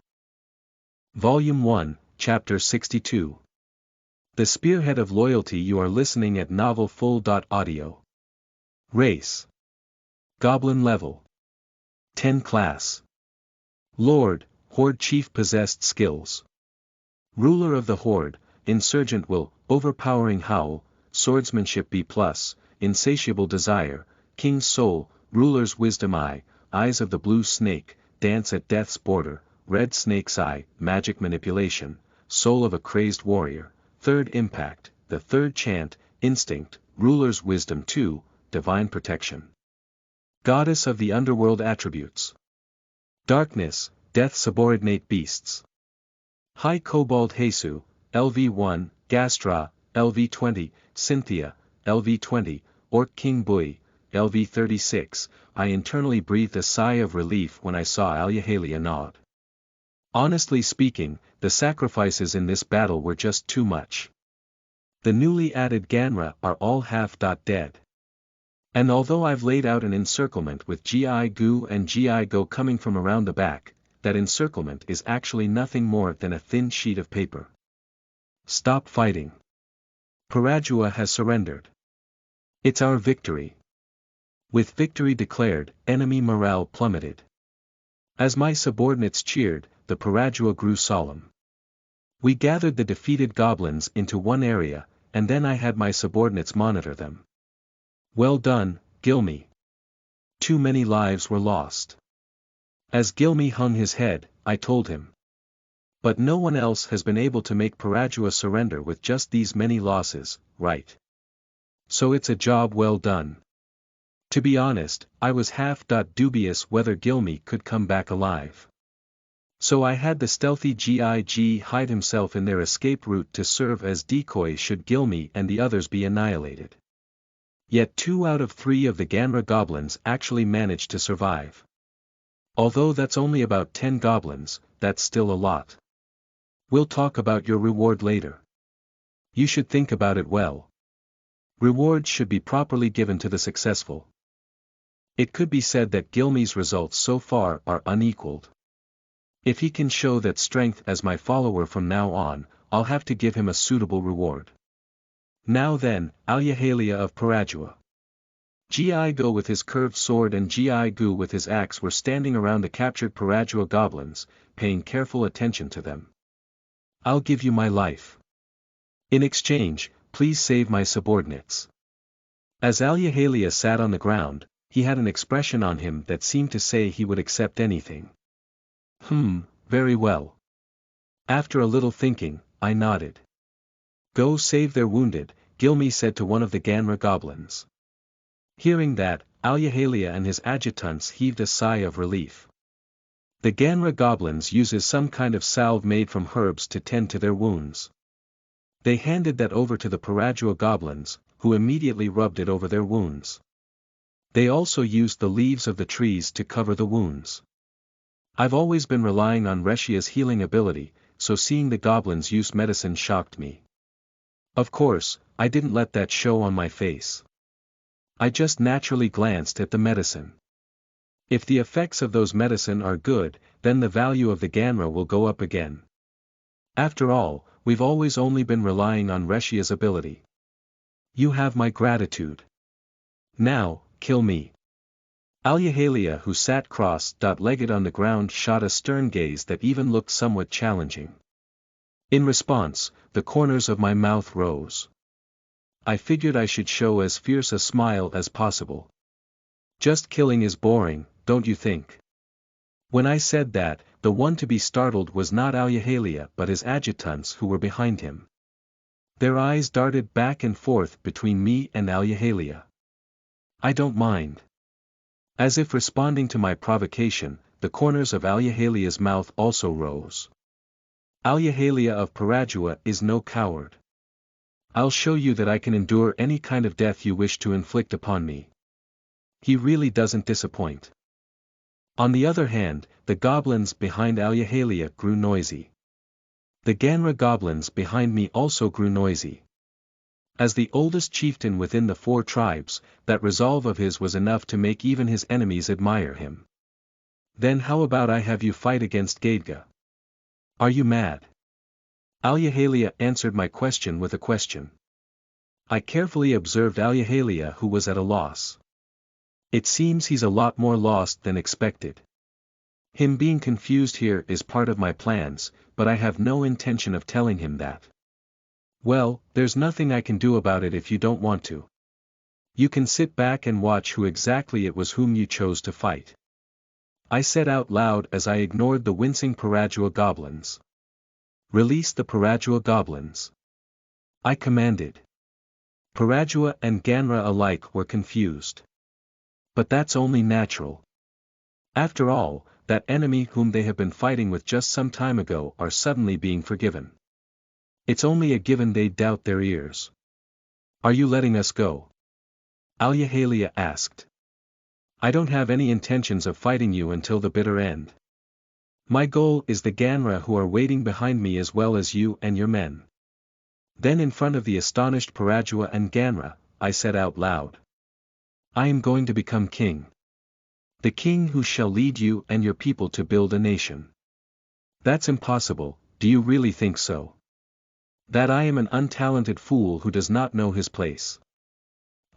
Volume 1, Chapter 62. The Spearhead of Loyalty. You are listening at novelfull.audio. Race. Goblin level. 10 class. Lord, Horde Chief. Possessed skills. Ruler of the Horde, Insurgent Will, Overpowering Howl, Swordsmanship B+, Insatiable Desire, King's Soul, Ruler's Wisdom Eyes of the Blue Snake, Dance at Death's Border, Red Snake's Eye, Magic Manipulation, Soul of a Crazed Warrior, Third Impact, the Third Chant, Instinct, Ruler's Wisdom 2, Divine Protection. Goddess of the Underworld Attributes. Darkness, Death Subordinate Beasts. High Kobold Hesu, LV1, Gastra, LV20, Cynthia, LV20, Orc King Bui, LV36. I internally breathed a sigh of relief when I saw Alyahalia nod. Honestly speaking, the sacrifices in this battle were just too much. The newly added Ganra are all half-dead. And although I've laid out an encirclement with GI Goo and GI Go coming from around the back, that encirclement is actually nothing more than a thin sheet of paper. Stop fighting. Parajua has surrendered. It's our victory. With victory declared, enemy morale plummeted. As my subordinates cheered, the Parajua grew solemn. We gathered the defeated goblins into one area, and then I had my subordinates monitor them. Well done, Gilmy. Too many lives were lost. As Gilmy hung his head, I told him. But no one else has been able to make Parajua surrender with just these many losses, right? So it's a job well done. To be honest, I was half-dubious whether Gilmy could come back alive. So I had the stealthy GIG hide himself in their escape route to serve as decoy should Gilmy and the others be annihilated. Yet 2 out of 3 of the Ganra goblins actually managed to survive. Although that's only about 10 goblins, that's still a lot. We'll talk about your reward later. You should think about it well. Rewards should be properly given to the successful. It could be said that Gilmy's results so far are unequaled. If he can show that strength as my follower from now on, I'll have to give him a suitable reward. Now then, Alyahalia of Parajua. Gi Go with his curved sword and Gi Gu with his axe were standing around the captured Parajua goblins, paying careful attention to them. I'll give you my life. In exchange, please save my subordinates. As Alyahalia sat on the ground, he had an expression on him that seemed to say he would accept anything. Very well. After a little thinking, I nodded. Go save their wounded, Gilmy said to one of the Ganra goblins. Hearing that, Alyahalia and his adjutants heaved a sigh of relief. The Ganra goblins uses some kind of salve made from herbs to tend to their wounds. They handed that over to the Parajua goblins, who immediately rubbed it over their wounds. They also used the leaves of the trees to cover the wounds. I've always been relying on Reshia's healing ability, so seeing the goblins use medicine shocked me. Of course, I didn't let that show on my face. I just naturally glanced at the medicine. If the effects of those medicine are good, then the value of the Ganra will go up again. After all, we've always only been relying on Reshia's ability. You have my gratitude. Now, kill me. Alyahalia, who sat cross-legged on the ground, shot a stern gaze that even looked somewhat challenging. In response, the corners of my mouth rose. I figured I should show as fierce a smile as possible. Just killing is boring, don't you think? When I said that, the one to be startled was not Alyahalia but his adjutants who were behind him. Their eyes darted back and forth between me and Alyahalia. I don't mind. As if responding to my provocation, the corners of Alyahalia's mouth also rose. Alyahalia of Parajua is no coward. I'll show you that I can endure any kind of death you wish to inflict upon me. He really doesn't disappoint. On the other hand, the goblins behind Alyahalia grew noisy. The Ganra goblins behind me also grew noisy. As the oldest chieftain within the 4 tribes, that resolve of his was enough to make even his enemies admire him. Then how about I have you fight against Gaidga? Are you mad? Alyahalia answered my question with a question. I carefully observed Alyahalia, who was at a loss. It seems he's a lot more lost than expected. Him being confused here is part of my plans, but I have no intention of telling him that. Well, there's nothing I can do about it if you don't want to. You can sit back and watch who exactly it was whom you chose to fight. I said out loud as I ignored the wincing Parajua goblins. Release the Parajua goblins. I commanded. Parajua and Ganra alike were confused. But that's only natural. After all, that enemy whom they have been fighting with just some time ago are suddenly being forgiven. It's only a given they doubt their ears. Are you letting us go? Alyahalia asked. I don't have any intentions of fighting you until the bitter end. My goal is the Ganra who are waiting behind me as well as you and your men. Then in front of the astonished Parajua and Ganra, I said out loud. I am going to become king. The king who shall lead you and your people to build a nation. That's impossible, do you really think so? That I am an untalented fool who does not know his place.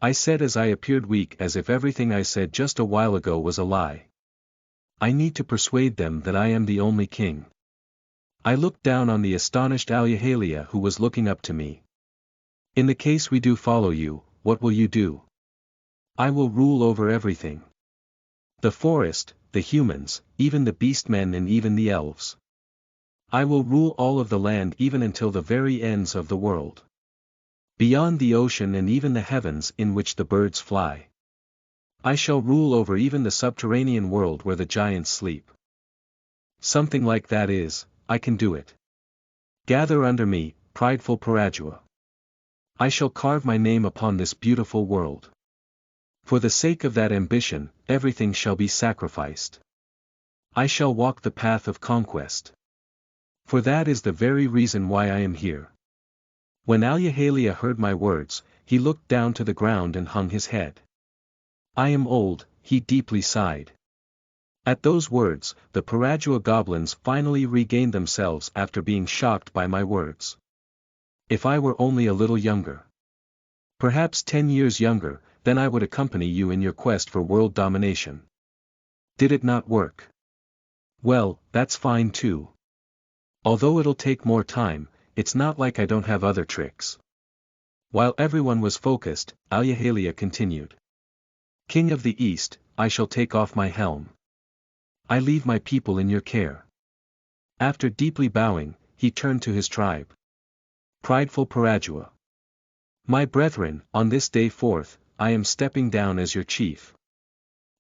I said as I appeared weak as if everything I said just a while ago was a lie. I need to persuade them that I am the only king. I looked down on the astonished Alyahalia who was looking up to me. In the case we do follow you, what will you do? I will rule over everything. The forest, the humans, even the beastmen and even the elves. I will rule all of the land even until the very ends of the world. Beyond the ocean and even the heavens in which the birds fly. I shall rule over even the subterranean world where the giants sleep. Something like that is, I can do it. Gather under me, prideful Parajua. I shall carve my name upon this beautiful world. For the sake of that ambition, everything shall be sacrificed. I shall walk the path of conquest. For that is the very reason why I am here. When Alyahalia heard my words, he looked down to the ground and hung his head. I am old, he deeply sighed. At those words, the Parajua goblins finally regained themselves after being shocked by my words. If I were only a little younger. Perhaps 10 years younger, then I would accompany you in your quest for world domination. Did it not work? Well, that's fine too. Although it'll take more time, it's not like I don't have other tricks. While everyone was focused, Alyahalia continued. King of the East, I shall take off my helm. I leave my people in your care. After deeply bowing, he turned to his tribe. Prideful Parajua. My brethren, on this day forth, I am stepping down as your chief.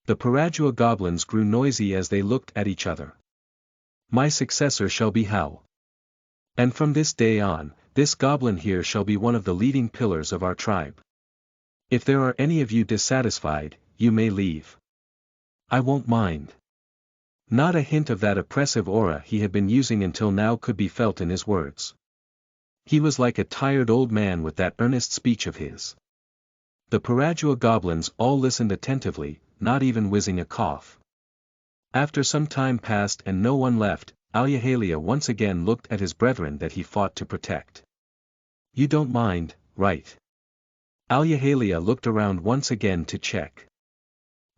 The Parajua goblins grew noisy as they looked at each other. My successor shall be Hal. And from this day on, this goblin here shall be one of the leading pillars of our tribe. If there are any of you dissatisfied, you may leave. I won't mind. Not a hint of that oppressive aura he had been using until now could be felt in his words. He was like a tired old man with that earnest speech of his. The Parajua goblins all listened attentively, not even whizzing a cough. After some time passed and no one left, Alyahalia once again looked at his brethren that he fought to protect. You don't mind, right? Alyahalia looked around once again to check.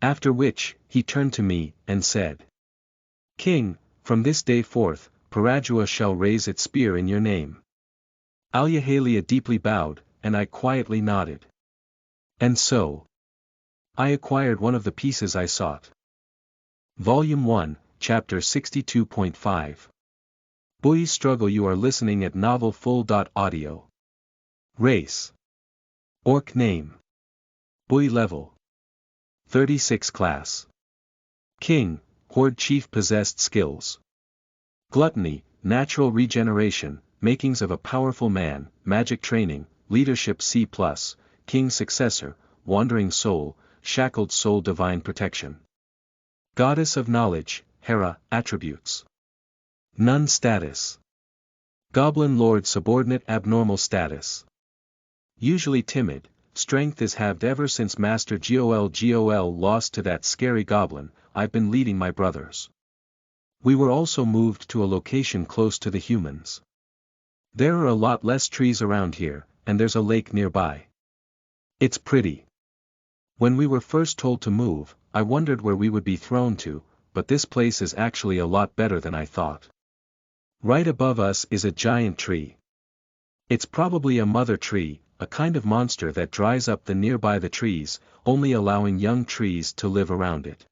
After which, he turned to me, and said. King, from this day forth, Parajua shall raise its spear in your name. Alyahalia deeply bowed, and I quietly nodded. And so, I acquired one of the pieces I sought. Volume 1, Chapter 62.5. Boy Struggle. You are listening at novelfull.audio. Race. Orc name. Boy level. 36 class. King, Horde chief. Possessed skills. Gluttony, natural regeneration, makings of a powerful man, magic training, leadership C+, king successor, wandering soul, shackled soul. Divine protection. Goddess of knowledge, Hera. Attributes. Nun status. Goblin lord subordinate. Abnormal status. Usually timid, strength is halved. Ever since Master Gol lost to that scary goblin, I've been leading my brothers. We were also moved to a location close to the humans. There are a lot less trees around here, and there's a lake nearby. It's pretty. When we were first told to move, I wondered where we would be thrown to, but this place is actually a lot better than I thought. Right above us is a giant tree. It's probably a mother tree, a kind of monster that dries up the nearby the trees, only allowing young trees to live around it.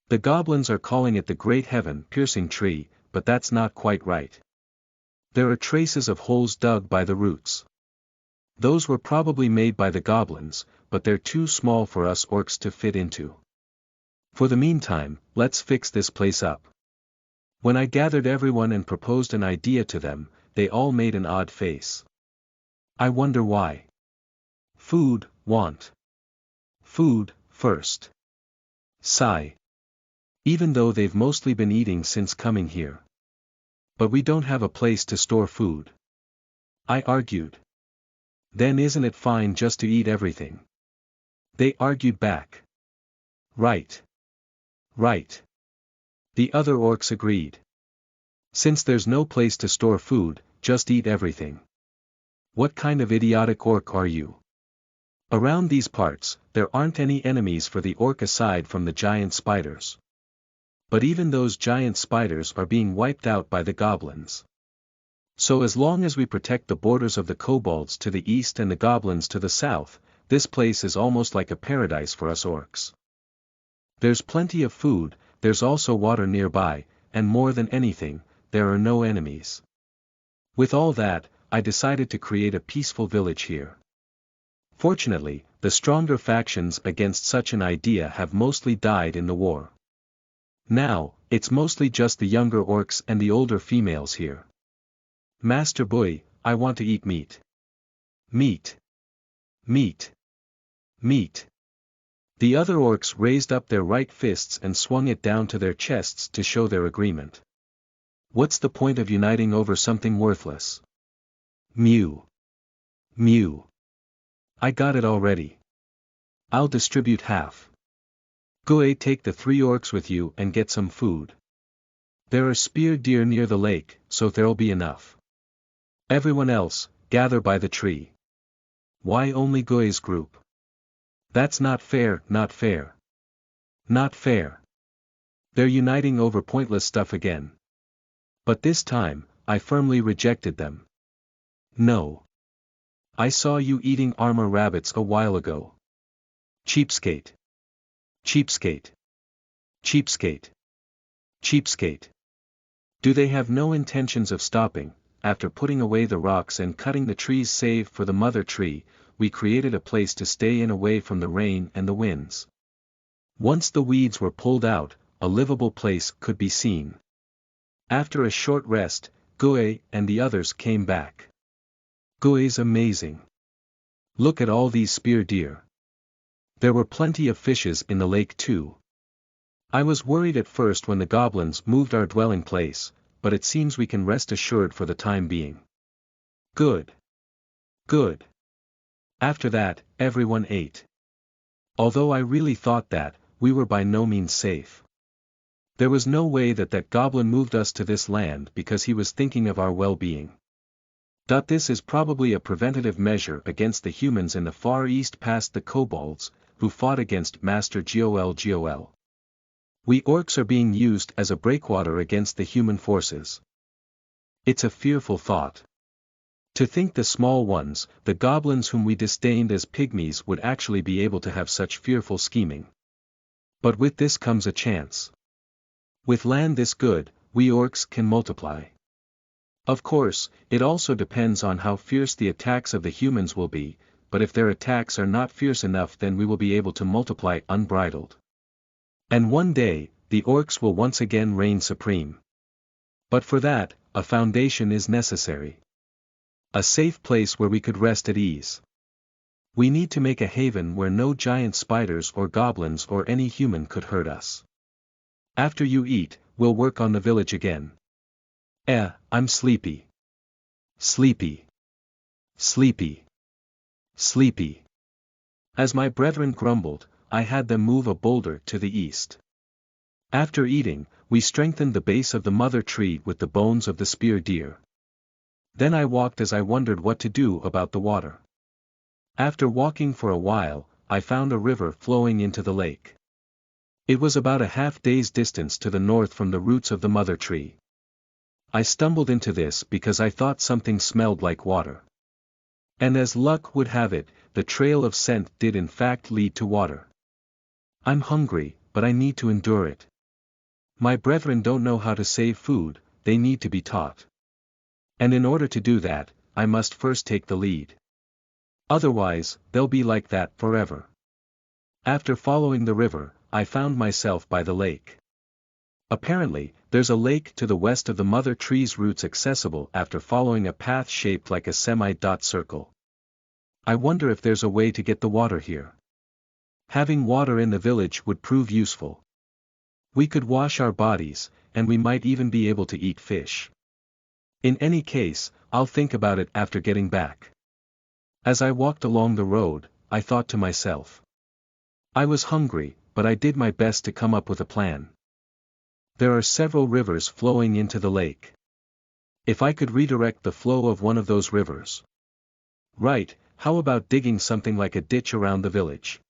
The goblins are calling it the Great Heaven-piercing tree, but that's not quite right. There are traces of holes dug by the roots. Those were probably made by the goblins, but they're too small for us orcs to fit into. For the meantime, let's fix this place up. When I gathered everyone and proposed an idea to them, they all made an odd face. I wonder why. Food, want. Food, first. Sigh. Even though they've mostly been eating since coming here. But we don't have a place to store food. I argued. Then isn't it fine just to eat everything? They argued back. Right. Right. The other orcs agreed. Since there's no place to store food, just eat everything. What kind of idiotic orc are you? Around these parts, there aren't any enemies for the orc aside from the giant spiders. But even those giant spiders are being wiped out by the goblins. So as long as we protect the borders of the kobolds to the east and the goblins to the south, this place is almost like a paradise for us orcs. There's plenty of food, there's also water nearby, and more than anything, there are no enemies. With all that, I decided to create a peaceful village here. Fortunately, the stronger factions against such an idea have mostly died in the war. Now, it's mostly just the younger orcs and the older females here. Master Boy, I want to eat meat. Meat. Meat. Meat. The other orcs raised up their right fists and swung it down to their chests to show their agreement. What's the point of uniting over something worthless? Mew. Mew. I got it already. I'll distribute half. Go take the 3 orcs with you and get some food. There are spear deer near the lake, so there'll be enough. Everyone else, gather by the tree. Why only Goy's group? That's not fair, not fair. Not fair. They're uniting over pointless stuff again. But this time, I firmly rejected them. No. I saw you eating armor rabbits a while ago. Cheapskate. Cheapskate. Cheapskate. Cheapskate. Do they have no intentions of stopping? after putting away the rocks and cutting the trees save for the mother tree, we created a place to stay in away from the rain and the winds. Once the weeds were pulled out, a livable place could be seen. After a short rest, Gue and the others came back. Gue's amazing. Look at all these spear deer. There were plenty of fishes in the lake too. I was worried at first when the goblins moved our dwelling place, but it seems we can rest assured for the time being. Good. Good. After that, everyone ate. Although I really thought that, we were by no means safe. There was no way that goblin moved us to this land because he was thinking of our well-being. This is probably a preventative measure against the humans in the Far East past the kobolds, who fought against Master Gol. We orcs are being used as a breakwater against the human forces. It's a fearful thought. To think the small ones, the goblins whom we disdained as pygmies, would actually be able to have such fearful scheming. But with this comes a chance. With land this good, we orcs can multiply. Of course, it also depends on how fierce the attacks of the humans will be, but if their attacks are not fierce enough then we will be able to multiply unbridled. And one day, the orcs will once again reign supreme. But for that, a foundation is necessary. A safe place where we could rest at ease. We need to make a haven where no giant spiders or goblins or any human could hurt us. After you eat, we'll work on the village again. I'm sleepy. Sleepy. Sleepy. Sleepy. As my brethren grumbled, I had them move a boulder to the east. After eating, we strengthened the base of the mother tree with the bones of the spear deer. Then I walked as I wondered what to do about the water. After walking for a while, I found a river flowing into the lake. It was about a half-day's distance to the north from the roots of the mother tree. I stumbled into this because I thought something smelled like water. And as luck would have it, the trail of scent did in fact lead to water. I'm hungry, but I need to endure it. My brethren don't know how to save food, they need to be taught. And in order to do that, I must first take the lead. Otherwise, they'll be like that forever. After following the river, I found myself by the lake. Apparently, there's a lake to the west of the mother tree's roots accessible after following a path shaped like a semi-dot circle. I wonder if there's a way to get the water here. Having water in the village would prove useful. We could wash our bodies, and we might even be able to eat fish. In any case, I'll think about it after getting back. As I walked along the road, I thought to myself. I was hungry, but I did my best to come up with a plan. There are several rivers flowing into the lake. If I could redirect the flow of one of those rivers. Right, how about digging something like a ditch around the village?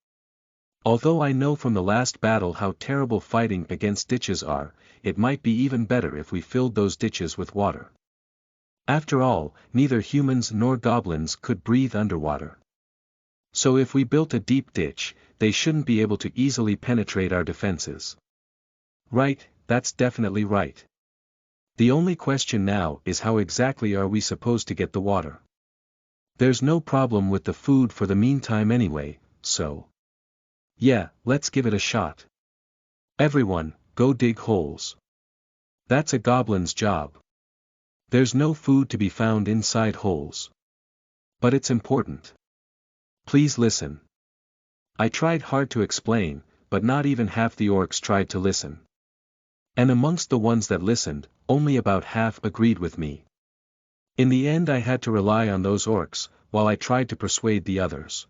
Although I know from the last battle how terrible fighting against ditches are, it might be even better if we filled those ditches with water. After all, neither humans nor goblins could breathe underwater. So if we built a deep ditch, they shouldn't be able to easily penetrate our defenses. Right, that's definitely right. The only question now is how exactly are we supposed to get the water? There's no problem with the food for the meantime anyway, so. Yeah, let's give it a shot. Everyone, go dig holes. That's a goblin's job. There's no food to be found inside holes. But it's important. Please listen. I tried hard to explain, but not even half the orcs tried to listen. And amongst the ones that listened, only about half agreed with me. In the end I had to rely on those orcs, while I tried to persuade the others.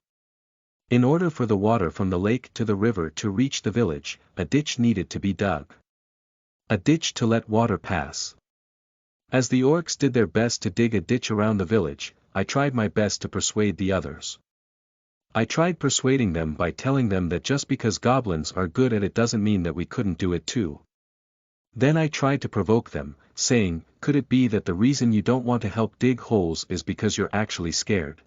In order for the water from the lake to the river to reach the village, a ditch needed to be dug. A ditch to let water pass. As the orcs did their best to dig a ditch around the village, I tried my best to persuade the others. I tried persuading them by telling them that just because goblins are good at it doesn't mean that we couldn't do it too. Then I tried to provoke them, saying, could it be that the reason you don't want to help dig holes is because you're actually scared?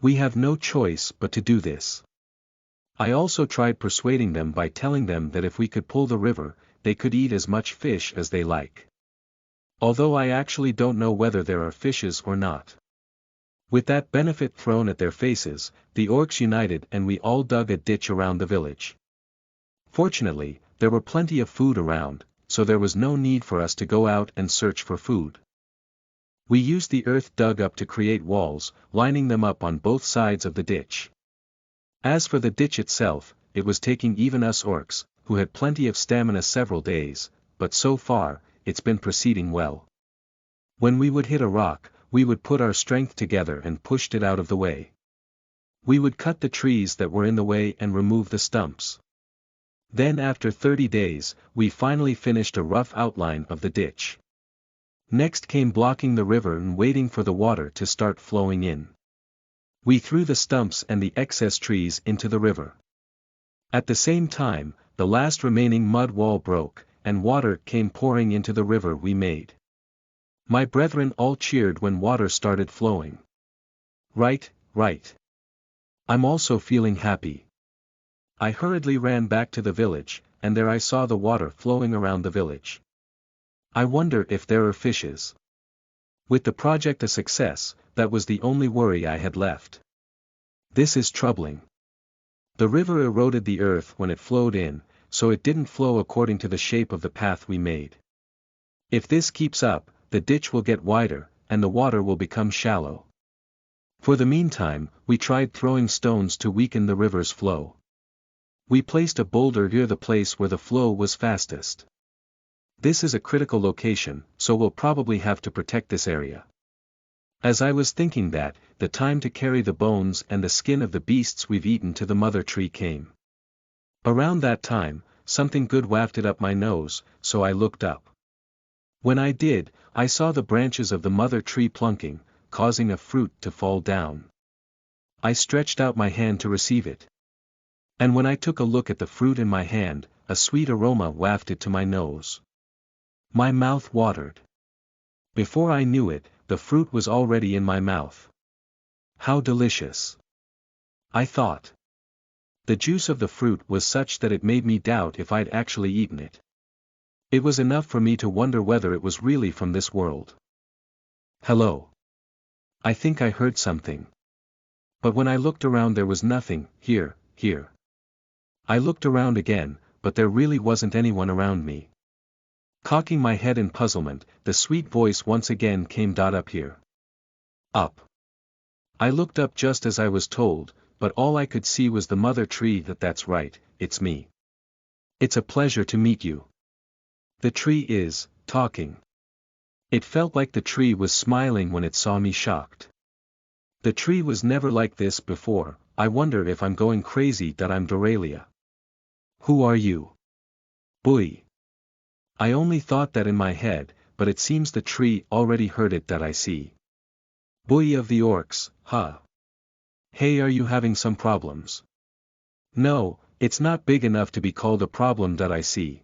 We have no choice but to do this. I also tried persuading them by telling them that if we could pull the river, they could eat as much fish as they like. Although I actually don't know whether there are fishes or not. With that benefit thrown at their faces, the orcs united and we all dug a ditch around the village. Fortunately, there were plenty of food around, so there was no need for us to go out and search for food. We used the earth dug up to create walls, lining them up on both sides of the ditch. As for the ditch itself, it was taking even us orcs, who had plenty of stamina several days, but so far, it's been proceeding well. When we would hit a rock, we would put our strength together and pushed it out of the way. We would cut the trees that were in the way and remove the stumps. Then after 30 days, we finally finished a rough outline of the ditch. Next came blocking the river and waiting for the water to start flowing in. We threw the stumps and the excess trees into the river. At the same time, the last remaining mud wall broke, and water came pouring into the river we made. My brethren all cheered when water started flowing. Right, right. I'm also feeling happy. I hurriedly ran back to the village, and there I saw the water flowing around the village. I wonder if there are fishes. With the project a success, that was the only worry I had left. This is troubling. The river eroded the earth when it flowed in, so it didn't flow according to the shape of the path we made. If this keeps up, the ditch will get wider, and the water will become shallow. For the meantime, we tried throwing stones to weaken the river's flow. We placed a boulder near the place where the flow was fastest. This is a critical location, so we'll probably have to protect this area. As I was thinking that, the time to carry the bones and the skin of the beasts we've eaten to the mother tree came. Around that time, something good wafted up my nose, so I looked up. When I did, I saw the branches of the mother tree plunking, causing a fruit to fall down. I stretched out my hand to receive it. And when I took a look at the fruit in my hand, a sweet aroma wafted to my nose. My mouth watered. Before I knew it, the fruit was already in my mouth. How delicious! I thought. The juice of the fruit was such that it made me doubt if I'd actually eaten it. It was enough for me to wonder whether it was really from this world. Hello. I think I heard something. But when I looked around there was nothing, here. I looked around again, but there really wasn't anyone around me. Cocking my head in puzzlement, the sweet voice once again came. Up here. Up. I looked up just as I was told, but all I could see was the mother tree. That's right, it's me. It's a pleasure to meet you. The tree is talking. It felt like the tree was smiling when it saw me shocked. The tree was never like this before. I wonder if I'm going crazy. I'm Doralia. Who are you? Boy. I only thought that in my head, but it seems the tree already heard it. I see. Boy of the orcs, huh? Hey, are you having some problems? No, it's not big enough to be called a problem. I see.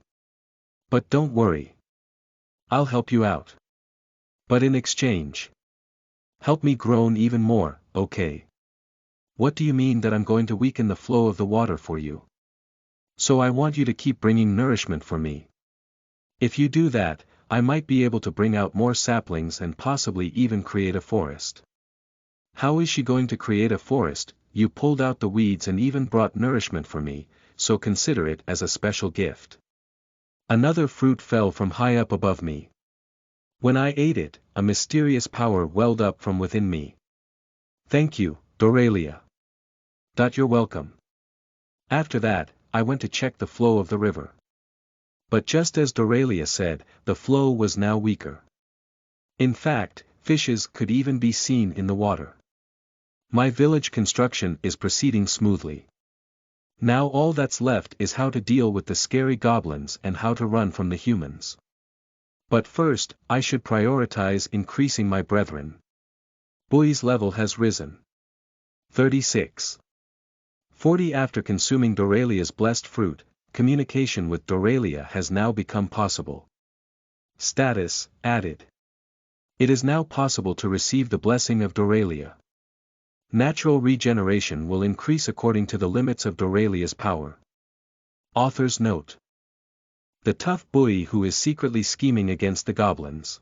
But don't worry. I'll help you out. But in exchange, help me groan even more, okay? What do you mean that I'm going to weaken the flow of the water for you? So I want you to keep bringing nourishment for me. If you do that, I might be able to bring out more saplings and possibly even create a forest. How is she going to create a forest? You pulled out the weeds and even brought nourishment for me, so consider it as a special gift. Another fruit fell from high up above me. When I ate it, a mysterious power welled up from within me. Thank you, Doralia. You're welcome. After that, I went to check the flow of the river. But just as Doralia said, the flow was now weaker. In fact, fishes could even be seen in the water. My village construction is proceeding smoothly. Now all that's left is how to deal with the scary goblins and how to run from the humans. But first, I should prioritize increasing my brethren. Boy's level has risen. 36. 40. After consuming Doralia's blessed fruit, communication with Doralia has now become possible. Status, added. It is now possible to receive the blessing of Doralia. Natural regeneration will increase according to the limits of Doralia's power. Author's note. The tough boy who is secretly scheming against the goblins.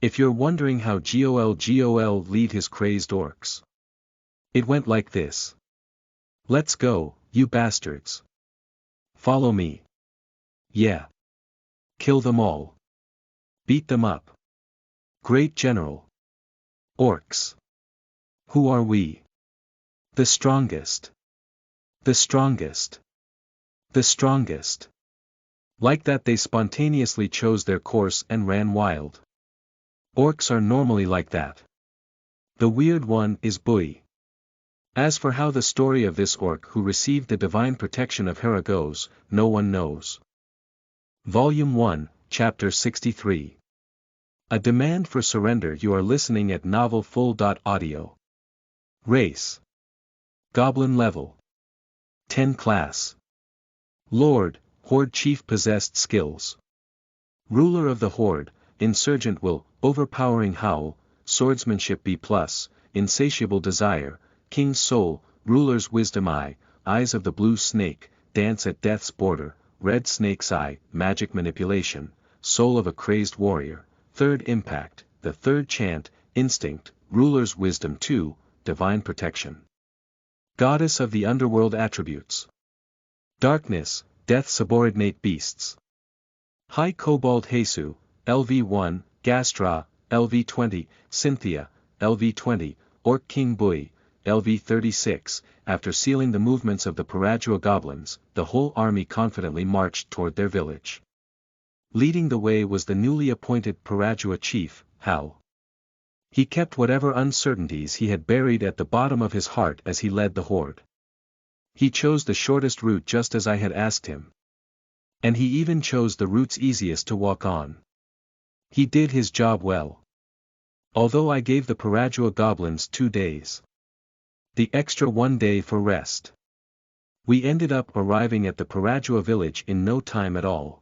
If you're wondering how Gol lead his crazed orcs. It went like this. Let's go, you bastards. Follow me. Yeah. Kill them all. Beat them up. Great General. Orcs. Who are we? The strongest. The strongest. The strongest. Like that they spontaneously chose their course and ran wild. Orcs are normally like that. The weird one is Bui. As for how the story of this orc who received the divine protection of Hera goes, no one knows. Volume 1, Chapter 63. A demand for surrender. You are listening at novelfull.audio. Race. Goblin level. 10 class. Lord, Horde Chief possessed skills. Ruler of the Horde, Insurgent will, Overpowering Howl, Swordsmanship B+, Insatiable Desire, King's Soul, Ruler's Wisdom I, Eyes of the Blue Snake, Dance at Death's Border, Red Snake's Eye, Magic Manipulation, Soul of a Crazed Warrior, Third Impact, the Third Chant, Instinct, Ruler's Wisdom II, Divine Protection. Goddess of the Underworld Attributes. Darkness, Death Subordinate Beasts. High Cobalt Hesu, LV1, Gastra, LV20, Cynthia, LV20, Orc King Bui, LV36. After sealing the movements of the Parajua goblins, the whole army confidently marched toward their village. Leading the way was the newly appointed Parajua chief, Hal. He kept whatever uncertainties he had buried at the bottom of his heart as he led the horde. He chose the shortest route just as I had asked him. And he even chose the routes easiest to walk on. He did his job well. Although I gave the Parajua goblins 2 days. The extra 1 day for rest. We ended up arriving at the Parajua village in no time at all.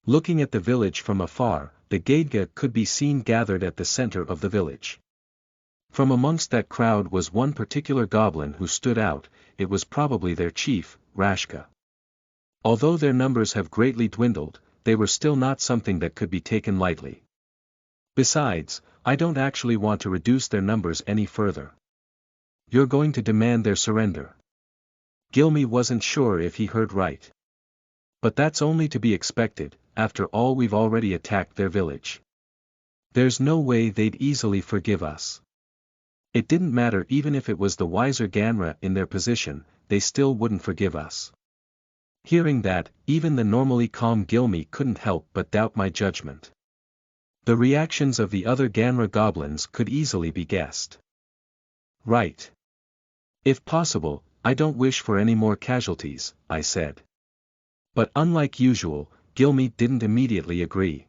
Looking at the village from afar, the Gaidga could be seen gathered at the center of the village. From amongst that crowd was one particular goblin who stood out. It was probably their chief, Rashka. Although their numbers have greatly dwindled, they were still not something that could be taken lightly. Besides, I don't actually want to reduce their numbers any further. You're going to demand their surrender. Gilmy wasn't sure if he heard right. But that's only to be expected. After all, we've already attacked their village. There's no way they'd easily forgive us. It didn't matter even if it was the wiser Ganra in their position, they still wouldn't forgive us. Hearing that, even the normally calm Gilmy couldn't help but doubt my judgment. The reactions of the other Ganra goblins could easily be guessed. Right. If possible, I don't wish for any more casualties, I said. But unlike usual, Gilmy didn't immediately agree.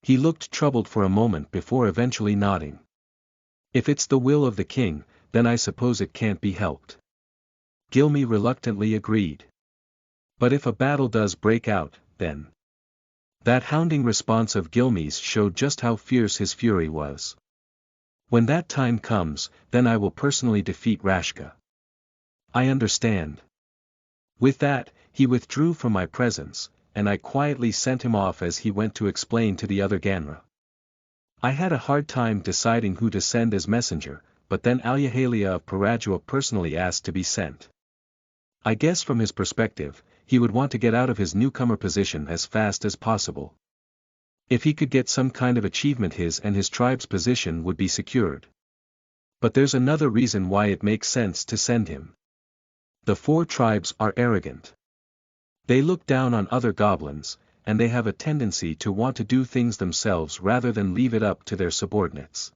He looked troubled for a moment before eventually nodding. If it's the will of the king, then I suppose it can't be helped. Gilmy reluctantly agreed. But if a battle does break out, then... That hounding response of Gilmy's showed just how fierce his fury was. When that time comes, then I will personally defeat Rashka. I understand. With that, he withdrew from my presence, and I quietly sent him off as he went to explain to the other Ganra. I had a hard time deciding who to send as messenger, but then Alyahalia of Parajua personally asked to be sent. I guess from his perspective, he would want to get out of his newcomer position as fast as possible. If he could get some kind of achievement, his and his tribe's position would be secured. But there's another reason why it makes sense to send him. The 4 tribes are arrogant. They look down on other goblins, and they have a tendency to want to do things themselves rather than leave it up to their subordinates.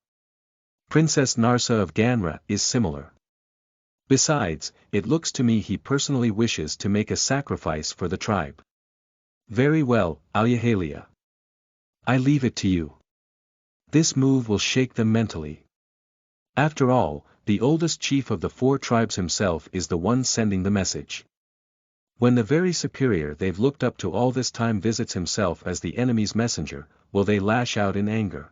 Princess Narsa of Ganra is similar. Besides, it looks to me he personally wishes to make a sacrifice for the tribe. Very well, Alyahalia. I leave it to you. This move will shake them mentally. After all, the oldest chief of the 4 tribes himself is the one sending the message. When the very superior they've looked up to all this time visits himself as the enemy's messenger, will they lash out in anger?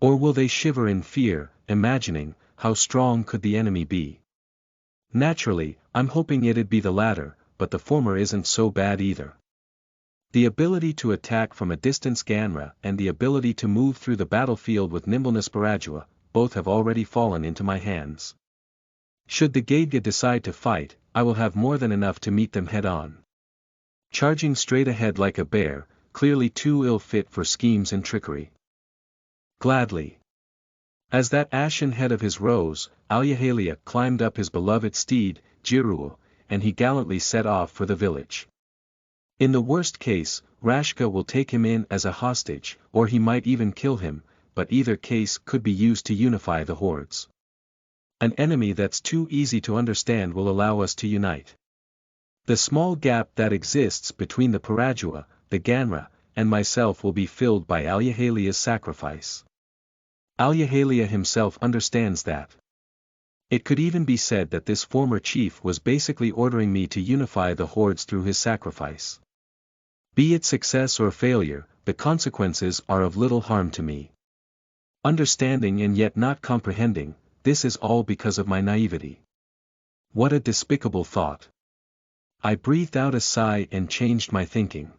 Or will they shiver in fear, imagining, how strong could the enemy be? Naturally, I'm hoping it'd be the latter, but the former isn't so bad either. The ability to attack from a distance Ganra and the ability to move through the battlefield with nimbleness Parajua, both have already fallen into my hands. Should the Gaidga decide to fight, I will have more than enough to meet them head-on. Charging straight ahead like a bear, clearly too ill-fit for schemes and trickery. Gladly. As that ashen head of his rose, Alyahalia climbed up his beloved steed, Jiruo, and he gallantly set off for the village. In the worst case, Rashka will take him in as a hostage, or he might even kill him, but either case could be used to unify the hordes. An enemy that's too easy to understand will allow us to unite. The small gap that exists between the Parajua, the Ganra, and myself will be filled by Alyahalia's sacrifice. Alyahalia himself understands that. It could even be said that this former chief was basically ordering me to unify the hordes through his sacrifice. Be it success or failure, the consequences are of little harm to me. Understanding and yet not comprehending, this is all because of my naivety. What a despicable thought. I breathed out a sigh and changed my thinking.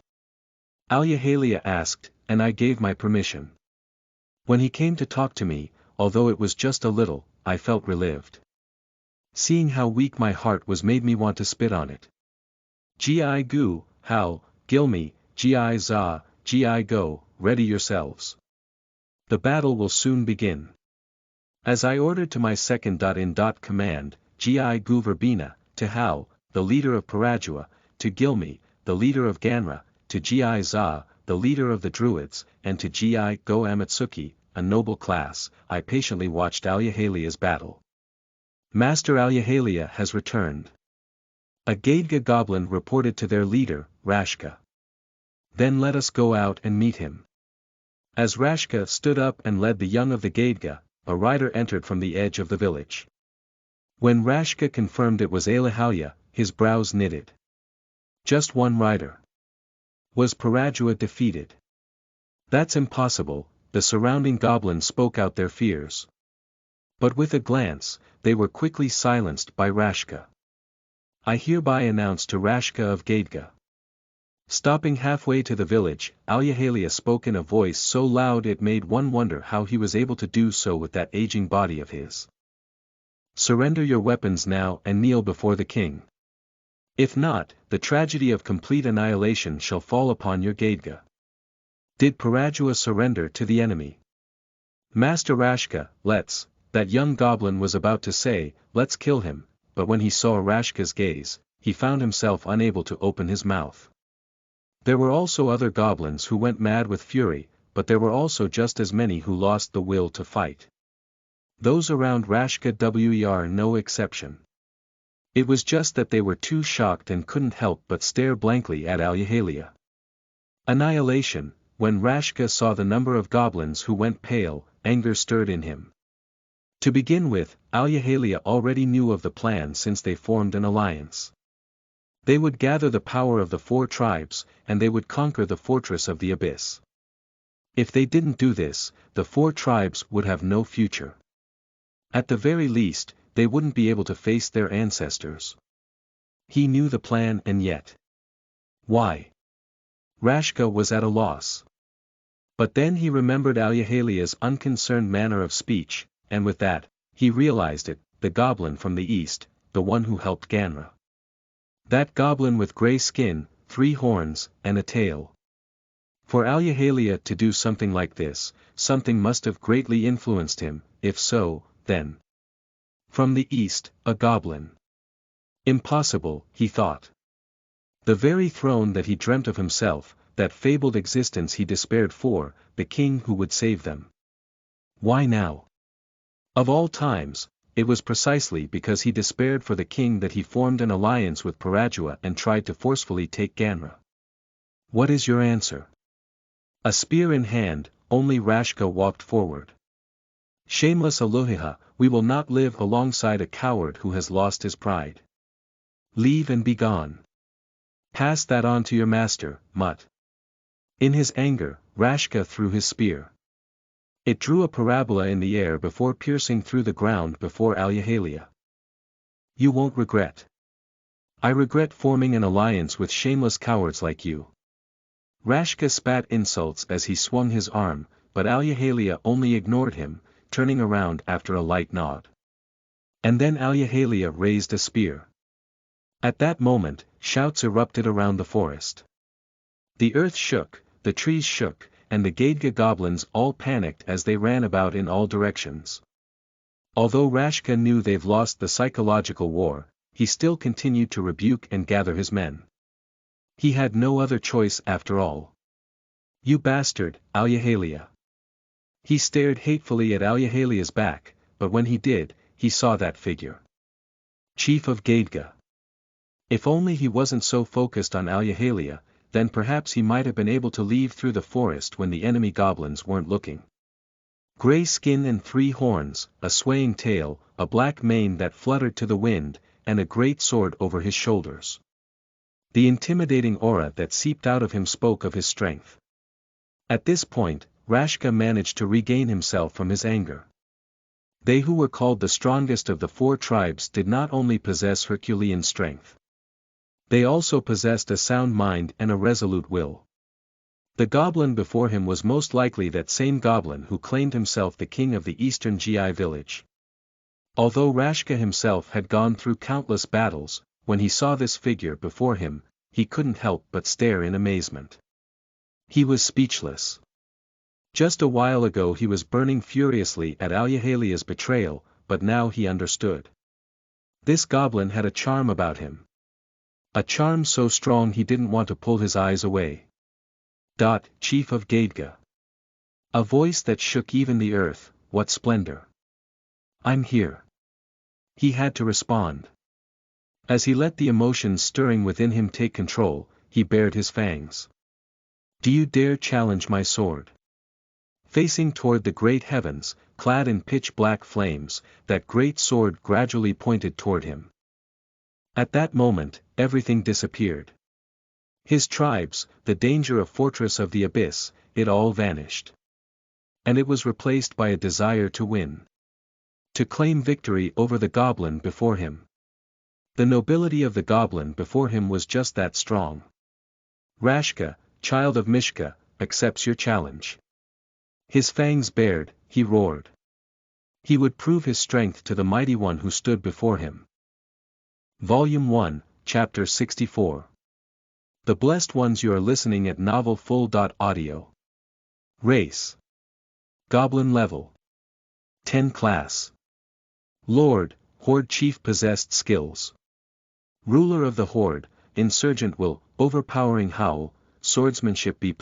Alyahalia asked, and I gave my permission. When he came to talk to me, although it was just a little, I felt relieved. Seeing how weak my heart was made me want to spit on it. Gi gu, how, Gilme, Gi za, Gi go, ready yourselves. The battle will soon begin. As I ordered to my second-in-command, Gi gu verbena, to Hao, the leader of Parajua, to Gilme, the leader of Ganra, to Gi za, the leader of the Druids, and to Gi go Amatsuki, a noble class, I patiently watched Alyahalia's battle. Master Alyahalia has returned. A Gaidga goblin reported to their leader, Rashka. Then let us go out and meet him. As Rashka stood up and led the young of the Gaidga, a rider entered from the edge of the village. When Rashka confirmed it was Alyahalia, his brows knitted. Just one rider. Was Parajua defeated? That's impossible, the surrounding goblins spoke out their fears. But with a glance, they were quickly silenced by Rashka. I hereby announce to Rashka of Gaidga. Stopping halfway to the village, Alyahalia spoke in a voice so loud it made one wonder how he was able to do so with that aging body of his. Surrender your weapons now and kneel before the king. If not, the tragedy of complete annihilation shall fall upon your Gaidga. Did Parajua surrender to the enemy? Master Rashka, that young goblin was about to say, let's kill him, but when he saw Rashka's gaze, he found himself unable to open his mouth. There were also other goblins who went mad with fury, but there were also just as many who lost the will to fight. Those around Rashka were no exception. It was just that they were too shocked and couldn't help but stare blankly at Alyahalia. Annihilation. When Rashka saw the number of goblins who went pale, anger stirred in him. To begin with, Alyahalia already knew of the plan since they formed an alliance. They would gather the power of the 4 tribes, and they would conquer the fortress of the abyss. If they didn't do this, the 4 tribes would have no future. At the very least, they wouldn't be able to face their ancestors. He knew the plan and yet. Why? Rashka was at a loss. But then he remembered Alyahalia's unconcerned manner of speech, and with that, he realized it, the goblin from the east, the one who helped Ganra. That goblin with grey skin, 3 horns, and a tail. For Alyahalia to do something like this, something must have greatly influenced him, if so, then. From the east, a goblin. Impossible, he thought. The very throne that he dreamt of himself, that fabled existence he despaired for, the king who would save them. Why now? Of all times, it was precisely because he despaired for the king that he formed an alliance with Parajua and tried to forcefully take Ganra. What is your answer? A spear in hand, only Rashka walked forward. Shameless Alohiha, we will not live alongside a coward who has lost his pride. Leave and be gone. Pass that on to your master, Mutt. In his anger, Rashka threw his spear. It drew a parabola in the air before piercing through the ground before Alyahalia. You won't regret. I regret forming an alliance with shameless cowards like you. Rashka spat insults as he swung his arm, but Alyahalia only ignored him, turning around after a light nod. And then Alyahalia raised a spear. At that moment, shouts erupted around the forest. The earth shook, the trees shook, and the Gaidga goblins all panicked as they ran about in all directions. Although Rashka knew they've lost the psychological war, he still continued to rebuke and gather his men. He had no other choice after all. You bastard, Alyahalia. He stared hatefully at Alyahalia's back, but when he did, he saw that figure. Chief of Gaidga. If only he wasn't so focused on Alyahalia, then perhaps he might have been able to leave through the forest when the enemy goblins weren't looking. Gray skin and 3 horns, a swaying tail, a black mane that fluttered to the wind, and a great sword over his shoulders. The intimidating aura that seeped out of him spoke of his strength. At this point, Rashka managed to regain himself from his anger. They who were called the strongest of the 4 tribes did not only possess Herculean strength. They also possessed a sound mind and a resolute will. The goblin before him was most likely that same goblin who claimed himself the king of the eastern GI village. Although Rashka himself had gone through countless battles, when he saw this figure before him, he couldn't help but stare in amazement. He was speechless. Just a while ago he was burning furiously at Alyahalia's betrayal, but now he understood. This goblin had a charm about him. A charm so strong he didn't want to pull his eyes away. Chief of Gaidga. A voice that shook even the earth, what splendor. I'm here. He had to respond. As he let the emotions stirring within him take control, he bared his fangs. Do you dare challenge my sword? Facing toward the great heavens, clad in pitch-black flames, that great sword gradually pointed toward him. At that moment, everything disappeared. His tribes, the danger of Fortress of the Abyss, it all vanished. And it was replaced by a desire to win. To claim victory over the goblin before him. The nobility of the goblin before him was just that strong. Rashka, child of Mishka, accepts your challenge. His fangs bared, he roared. He would prove his strength to the mighty one who stood before him. Volume 1, Chapter 64. The blessed ones, you are listening at novelfull.audio. Race. Goblin level. 10 class. Lord, Horde Chief possessed skills. Ruler of the Horde, Insurgent will, Overpowering Howl, Swordsmanship B+,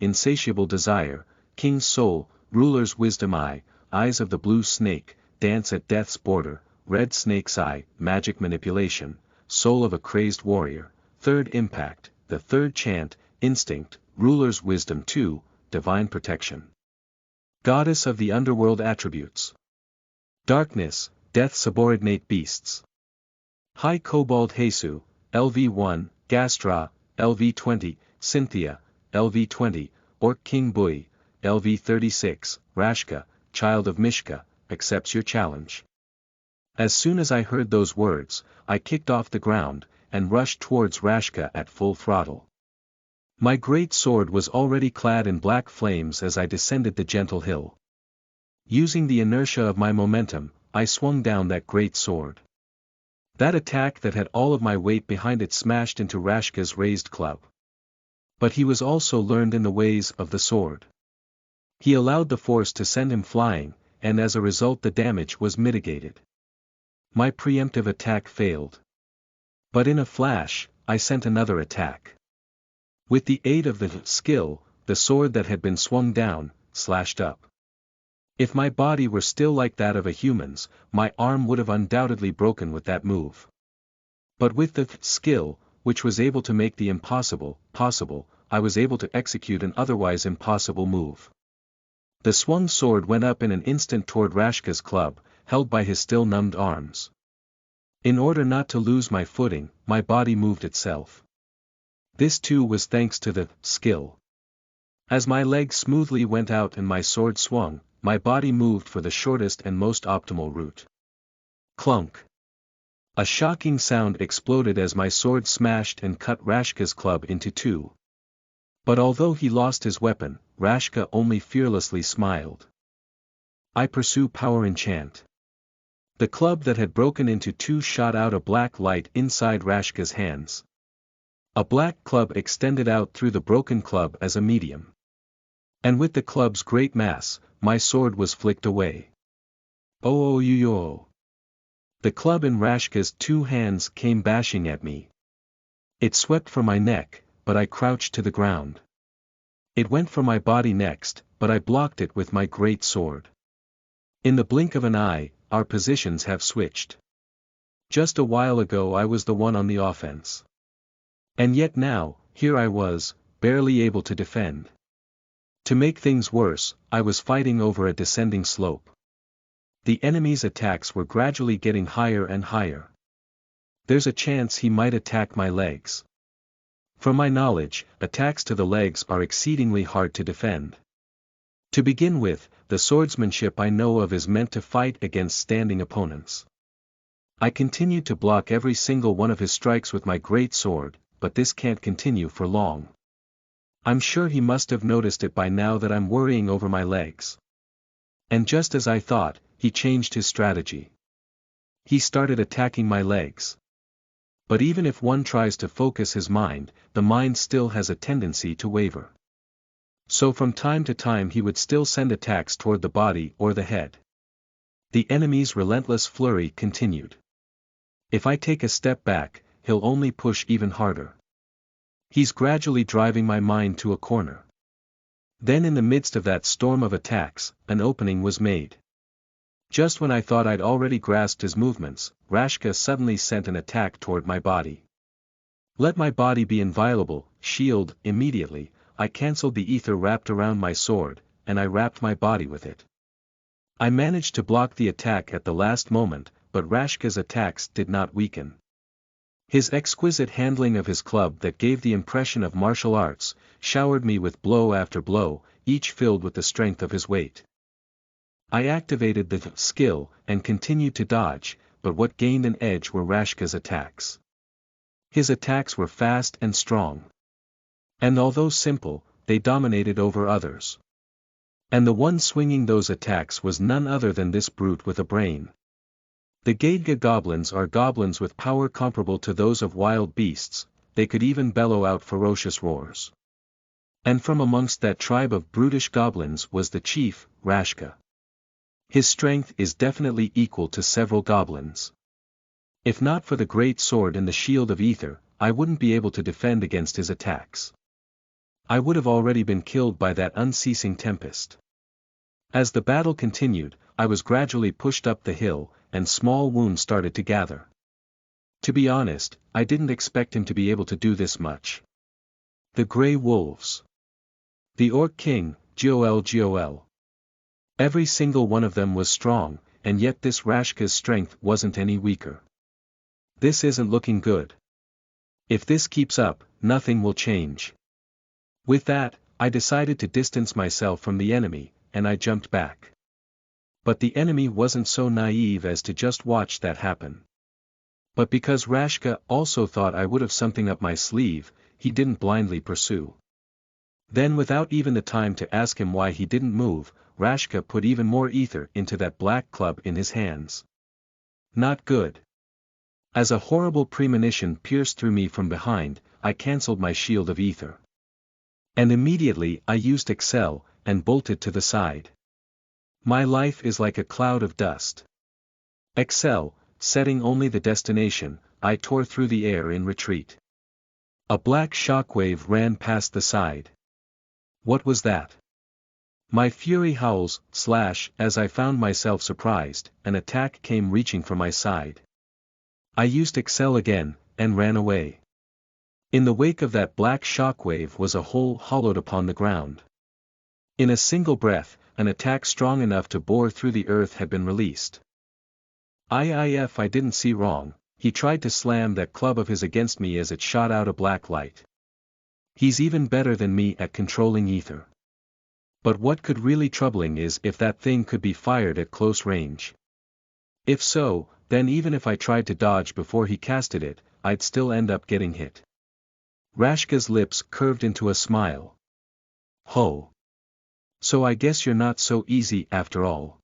Insatiable Desire, King's Soul, Ruler's Wisdom I, Eyes of the Blue Snake, Dance at Death's Border, Red Snake's Eye, Magic Manipulation, Soul of a Crazed Warrior, Third Impact, the Third Chant, Instinct, Ruler's Wisdom II, Divine Protection. Goddess of the Underworld Attributes. Darkness, Death Subordinate Beasts. High Kobold Hesu, LV1, Gastra, LV20, Cynthia, LV20, Orc King Bui, LV36, Rashka, Child of Mishka, accepts your challenge. As soon as I heard those words, I kicked off the ground, and rushed towards Rashka at full throttle. My great sword was already clad in black flames as I descended the gentle hill. Using the inertia of my momentum, I swung down that great sword. That attack that had all of my weight behind it smashed into Rashka's raised club. But he was also learned in the ways of the sword. He allowed the force to send him flying, and as a result the damage was mitigated. My preemptive attack failed. But in a flash, I sent another attack. With the aid of the skill, the sword that had been swung down, slashed up. If my body were still like that of a human's, my arm would have undoubtedly broken with that move. But with the skill, which was able to make the impossible possible, I was able to execute an otherwise impossible move. The swung sword went up in an instant toward Rashka's club, held by his still numbed arms. In order not to lose my footing, my body moved itself. This too was thanks to the skill. As my leg smoothly went out and my sword swung, my body moved for the shortest and most optimal route. Clunk. A shocking sound exploded as my sword smashed and cut Rashka's club into two. But although he lost his weapon, Rashka only fearlessly smiled. I pursue power enchant. The club that had broken into two shot out a black light inside Rashka's hands. A black club extended out through the broken club as a medium. And with the club's great mass, my sword was flicked away. Oh yo. The club in Rashka's two hands came bashing at me. It swept for my neck, but I crouched to the ground. It went for my body next, but I blocked it with my great sword. In the blink of an eye, our positions have switched. Just a while ago I was the one on the offense. And yet now, here I was, barely able to defend. To make things worse, I was fighting over a descending slope. The enemy's attacks were gradually getting higher and higher. There's a chance he might attack my legs. From my knowledge, attacks to the legs are exceedingly hard to defend. To begin with, the swordsmanship I know of is meant to fight against standing opponents. I continued to block every single one of his strikes with my great sword, but this can't continue for long. I'm sure he must have noticed it by now that I'm worrying over my legs. And just as I thought, he changed his strategy. He started attacking my legs. But even if one tries to focus his mind, the mind still has a tendency to waver. So from time to time he would still send attacks toward the body or the head. The enemy's relentless flurry continued. If I take a step back, he'll only push even harder. He's gradually driving my mind to a corner. Then in the midst of that storm of attacks, an opening was made. Just when I thought I'd already grasped his movements, Rashka suddenly sent an attack toward my body. Let my body be inviolable, shield, immediately, I cancelled the ether wrapped around my sword, and I wrapped my body with it. I managed to block the attack at the last moment, but Rashka's attacks did not weaken. His exquisite handling of his club that gave the impression of martial arts, showered me with blow after blow, each filled with the strength of his weight. I activated the skill, and continued to dodge, but what gained an edge were Rashka's attacks. His attacks were fast and strong. And although simple, they dominated over others. And the one swinging those attacks was none other than this brute with a brain. The Gaidga goblins are goblins with power comparable to those of wild beasts, they could even bellow out ferocious roars. And from amongst that tribe of brutish goblins was the chief, Rashka. His strength is definitely equal to several goblins. If not for the great sword and the shield of ether, I wouldn't be able to defend against his attacks. I would have already been killed by that unceasing tempest. As the battle continued, I was gradually pushed up the hill, and small wounds started to gather. To be honest, I didn't expect him to be able to do this much. The Grey Wolves. The Orc King, Gol. Every single one of them was strong, and yet this Rashka's strength wasn't any weaker. This isn't looking good. If this keeps up, nothing will change. With that, I decided to distance myself from the enemy, and I jumped back. But the enemy wasn't so naive as to just watch that happen. But because Rashka also thought I would have something up my sleeve, he didn't blindly pursue. Then without even the time to ask him why he didn't move, Rashka put even more ether into that black club in his hands. Not good. As a horrible premonition pierced through me from behind, I cancelled my shield of ether. And immediately I used Excel, and bolted to the side. My life is like a cloud of dust. Excel, setting only the destination, I tore through the air in retreat. A black shockwave ran past the side. What was that? My fury howls, as I found myself surprised, an attack came reaching for my side. I used Excel again, and ran away. In the wake of that black shockwave was a hole hollowed upon the ground. In a single breath, an attack strong enough to bore through the earth had been released. If I didn't see wrong, he tried to slam that club of his against me as it shot out a black light. He's even better than me at controlling ether. But what could really troubling is if that thing could be fired at close range. If so, then even if I tried to dodge before he casted it, I'd still end up getting hit. Rashka's lips curved into a smile. Ho. So I guess you're not so easy after all.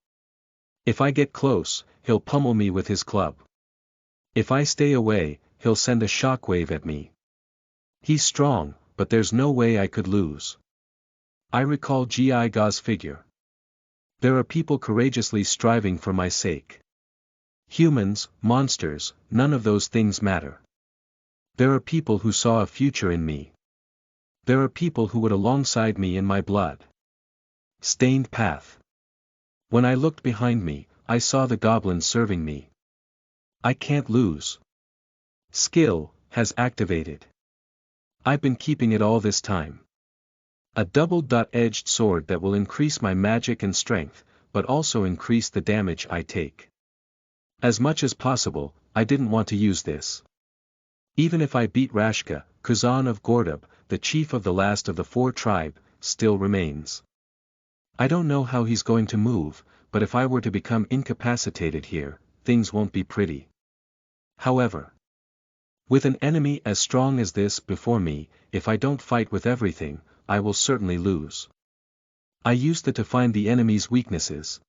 If I get close, he'll pummel me with his club. If I stay away, he'll send a shockwave at me. He's strong, but there's no way I could lose. I recall Gi Ga's figure. There are people courageously striving for my sake. Humans, monsters, none of those things matter. There are people who saw a future in me. There are people who would alongside me in my blood. Stained path. When I looked behind me, I saw the goblins serving me. I can't lose. Skill has activated. I've been keeping it all this time. A double-edged sword that will increase my magic and strength, but also increase the damage I take. As much as possible, I didn't want to use this. Even if I beat Rashka, Kuzan of Gordub, the chief of the last of the 4 tribe, still remains. I don't know how he's going to move, but if I were to become incapacitated here, things won't be pretty. However, with an enemy as strong as this before me, if I don't fight with everything, I will certainly lose. I used it to find the enemy's weaknesses.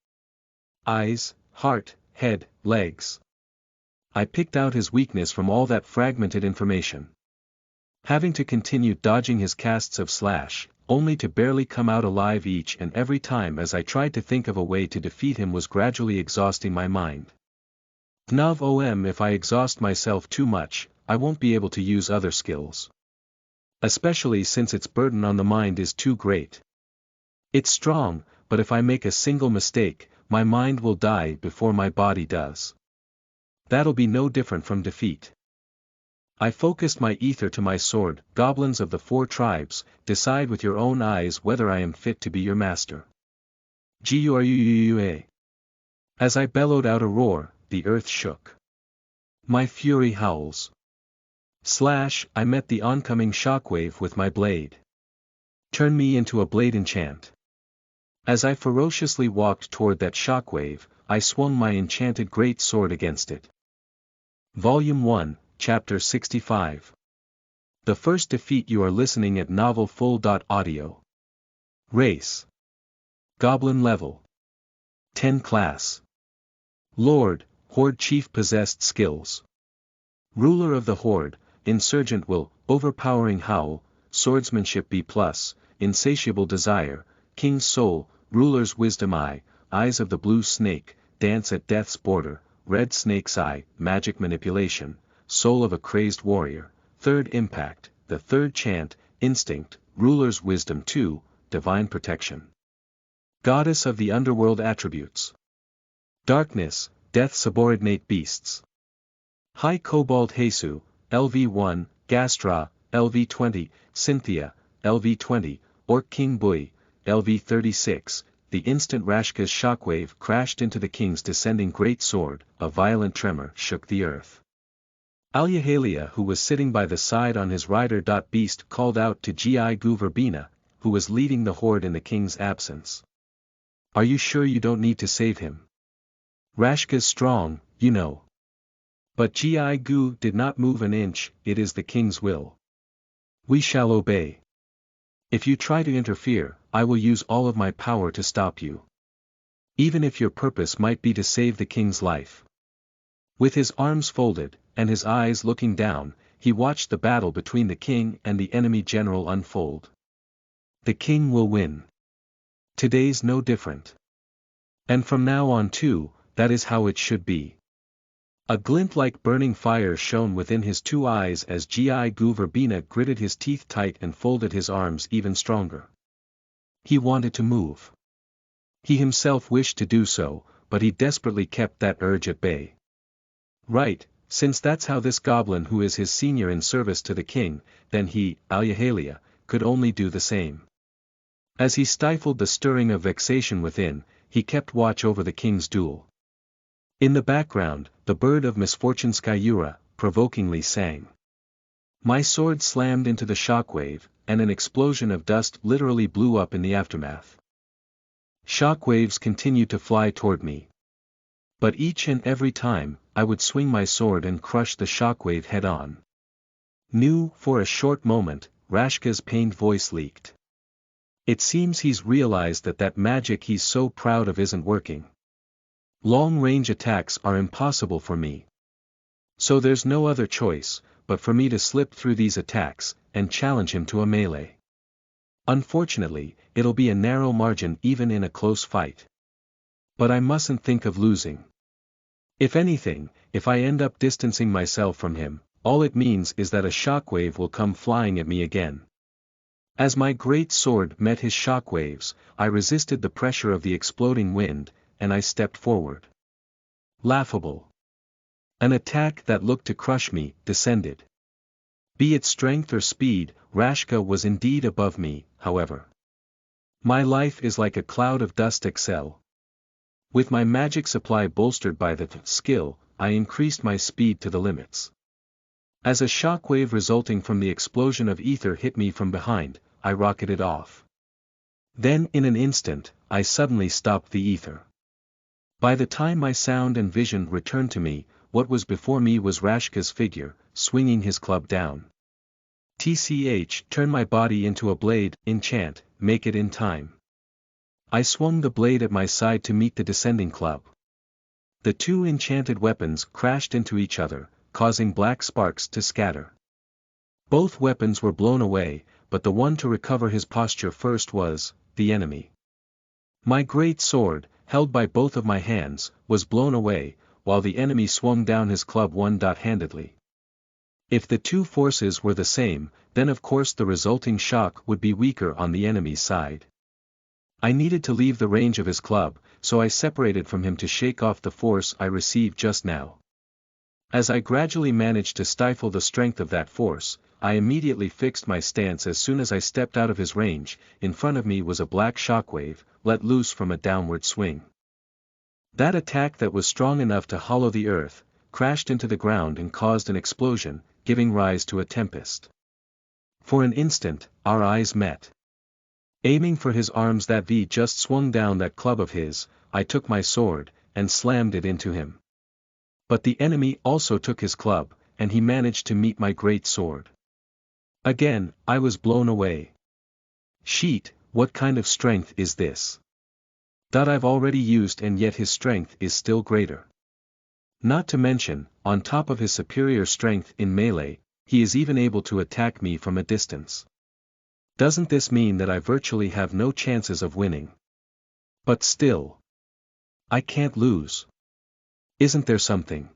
Eyes, heart, head, legs. I picked out his weakness from all that fragmented information. Having to continue dodging his casts of slash, only to barely come out alive each and every time as I tried to think of a way to defeat him was gradually exhausting my mind. Gnav om, if I exhaust myself too much, I won't be able to use other skills. Especially since its burden on the mind is too great. It's strong, but if I make a single mistake, my mind will die before my body does. That'll be no different from defeat. I focused my ether to my sword. Goblins of the 4 tribes, decide with your own eyes whether I am fit to be your master. Gurua. As I bellowed out a roar, the earth shook. My fury howls. Slash, I met the oncoming shockwave with my blade. Turn me into a blade enchant. As I ferociously walked toward that shockwave, I swung my enchanted great sword against it. Volume 1, Chapter 65. The first defeat. You are listening at novelfull.audio. Race. Goblin level. 10 class. Lord, Horde Chief possessed skills. Ruler of the Horde, Insurgent will, Overpowering Howl, Swordsmanship B+, Insatiable Desire, King's Soul, Ruler's Wisdom I, Eyes of the Blue Snake, Dance at Death's Border, Red Snake's Eye, Magic Manipulation, Soul of a Crazed Warrior, Third Impact, the Third Chant, Instinct, Ruler's Wisdom II, Divine Protection. Goddess of the Underworld Attributes. Darkness, Death Subordinate Beasts. High Cobalt Hesu, LV1, Gastra, LV20, Cynthia, LV20, Orc King Bui, LV36, the instant Rashka's shockwave crashed into the king's descending great sword, a violent tremor shook the earth. Alyahalia, who was sitting by the side on his rider. Beast called out to Gi Gu Verbena, who was leading the horde in the king's absence. Are you sure you don't need to save him? Rashka's strong, you know. But Gi Gu did not move an inch. It is the king's will. We shall obey. If you try to interfere, I will use all of my power to stop you. Even if your purpose might be to save the king's life. With his arms folded, and his eyes looking down, he watched the battle between the king and the enemy general unfold. The king will win. Today's no different. And from now on too, that is how it should be. A glint like burning fire shone within his 2 eyes as Gi Gu Verbena gritted his teeth tight and folded his arms even stronger. He wanted to move. He himself wished to do so, but he desperately kept that urge at bay. Right, since that's how this goblin who is his senior in service to the king, then he, Alyahalia, could only do the same. As he stifled the stirring of vexation within, he kept watch over the king's duel. In the background, the bird of misfortune Skyura, provokingly sang. My sword slammed into the shockwave, and an explosion of dust literally blew up in the aftermath. Shockwaves continued to fly toward me. But each and every time, I would swing my sword and crush the shockwave head-on. For a short moment, Rashka's pained voice leaked. It seems he's realized that magic he's so proud of isn't working. Long-range attacks are impossible for me. So there's no other choice, but for me to slip through these attacks, and challenge him to a melee. Unfortunately, it'll be a narrow margin even in a close fight. But I mustn't think of losing. If anything, if I end up distancing myself from him, all it means is that a shockwave will come flying at me again. As my great sword met his shockwaves, I resisted the pressure of the exploding wind, and I stepped forward. Laughable. An attack that looked to crush me, descended. Be it strength or speed, Rashka was indeed above me, however. My life is like a cloud of dust Excel. With my magic supply bolstered by the skill, I increased my speed to the limits. As a shockwave resulting from the explosion of ether hit me from behind, I rocketed off. Then in an instant, I suddenly stopped the ether. By the time my sound and vision returned to me, what was before me was Rashka's figure, swinging his club down. Turn my body into a blade, enchant, make it in time. I swung the blade at my side to meet the descending club. The two enchanted weapons crashed into each other, causing black sparks to scatter. Both weapons were blown away, but the one to recover his posture first was the enemy. My great sword, held by both of my hands, was blown away, while the enemy swung down his club one-handedly. If the two forces were the same, then of course the resulting shock would be weaker on the enemy's side. I needed to leave the range of his club, so I separated from him to shake off the force I received just now. As I gradually managed to stifle the strength of that force, I immediately fixed my stance as soon as I stepped out of his range. In front of me was a black shockwave, let loose from a downward swing. That attack that was strong enough to hollow the earth, crashed into the ground and caused an explosion, giving rise to a tempest. For an instant, our eyes met. Aiming for his arms, that V just swung down that club of his, I took my sword, and slammed it into him. But the enemy also took his club, and he managed to meet my great sword. Again, I was blown away. Sheet, what kind of strength is this? That I've already used, and yet his strength is still greater. Not to mention, on top of his superior strength in melee, he is even able to attack me from a distance. Doesn't this mean that I virtually have no chances of winning? But still, I can't lose. Isn't there something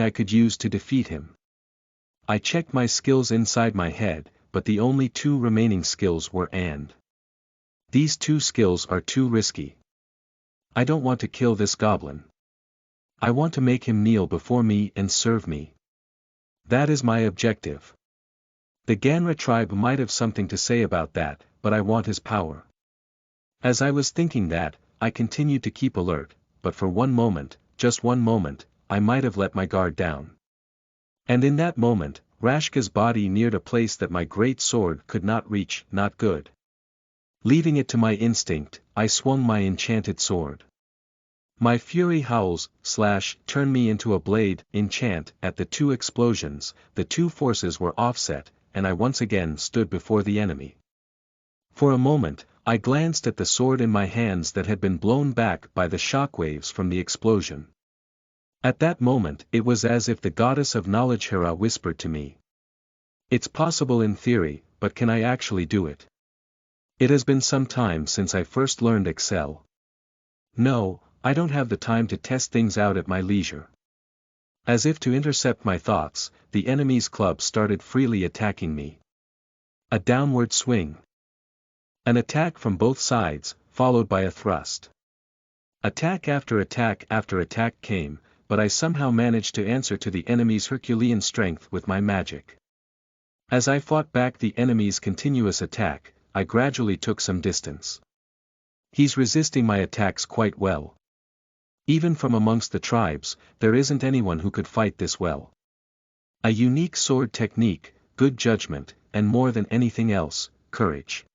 I could use to defeat him? I checked my skills inside my head, but the only two remaining skills were and. These two skills are too risky. I don't want to kill this goblin. I want to make him kneel before me and serve me. That is my objective. The Ganra tribe might have something to say about that, but I want his power. As I was thinking that, I continued to keep alert, but for one moment, just one moment, I might have let my guard down. And in that moment, Rashka's body neared a place that my great sword could not reach. Not good. Leaving it to my instinct, I swung my enchanted sword. My fury howls, turn me into a blade, enchant. At the two explosions, the two forces were offset, and I once again stood before the enemy. For a moment, I glanced at the sword in my hands that had been blown back by the shockwaves from the explosion. At that moment it was as if the goddess of knowledge Hera whispered to me. It's possible in theory, but can I actually do it? It has been some time since I first learned Excel. No, I don't have the time to test things out at my leisure. As if to intercept my thoughts, the enemy's club started freely attacking me. A downward swing. An attack from both sides, followed by a thrust. Attack after attack came, but I somehow managed to answer to the enemy's Herculean strength with my magic. As I fought back the enemy's continuous attack, I gradually took some distance. He's resisting my attacks quite well. Even from amongst the tribes, there isn't anyone who could fight this well. A unique sword technique, good judgment, and more than anything else, courage.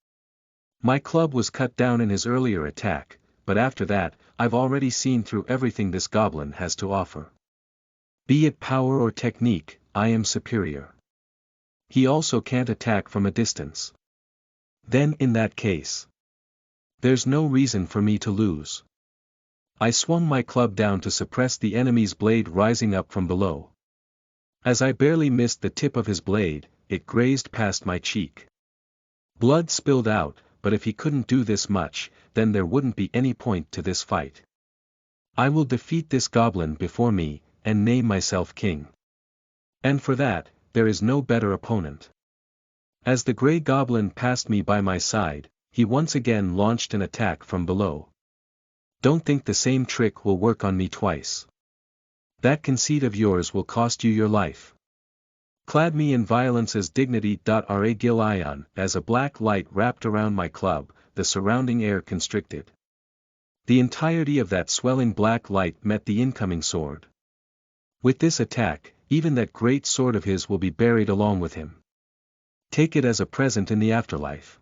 My club was cut down in his earlier attack, but after that, I've already seen through everything this goblin has to offer. Be it power or technique, I am superior. He also can't attack from a distance. Then in that case, there's no reason for me to lose. I swung my club down to suppress the enemy's blade rising up from below. As I barely missed the tip of his blade, it grazed past my cheek. Blood spilled out, but if he couldn't do this much, then there wouldn't be any point to this fight. I will defeat this goblin before me, and name myself king. And for that, there is no better opponent. As the grey goblin passed me by my side, he once again launched an attack from below. Don't think the same trick will work on me twice. That conceit of yours will cost you your life. Clad me in violence as dignity. Ragilion, as a black light wrapped around my club, the surrounding air constricted. The entirety of that swelling black light met the incoming sword. With this attack, even that great sword of his will be buried along with him. Take it as a present in the afterlife.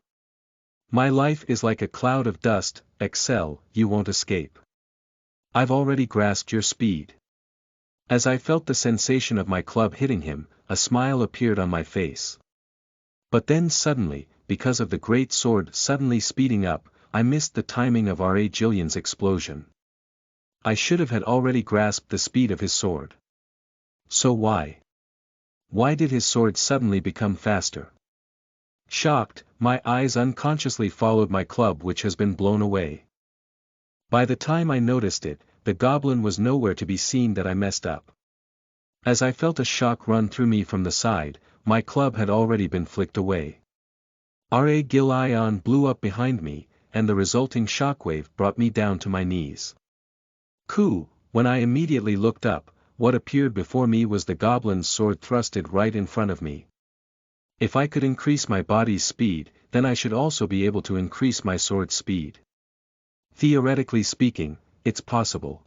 My life is like a cloud of dust, Excel, you won't escape. I've already grasped your speed. As I felt the sensation of my club hitting him, a smile appeared on my face. But then suddenly, because of the great sword suddenly speeding up, I missed the timing of Ragilion's explosion. I should have had already grasped the speed of his sword. So why? Why did his sword suddenly become faster? Shocked, my eyes unconsciously followed my club, which has been blown away. By the time I noticed it, the goblin was nowhere to be seen. That I messed up. As I felt a shock run through me from the side, my club had already been flicked away. Ragilion blew up behind me, and the resulting shockwave brought me down to my knees. When I immediately looked up, what appeared before me was the goblin's sword thrusted right in front of me. If I could increase my body's speed, then I should also be able to increase my sword's speed. Theoretically speaking, it's possible.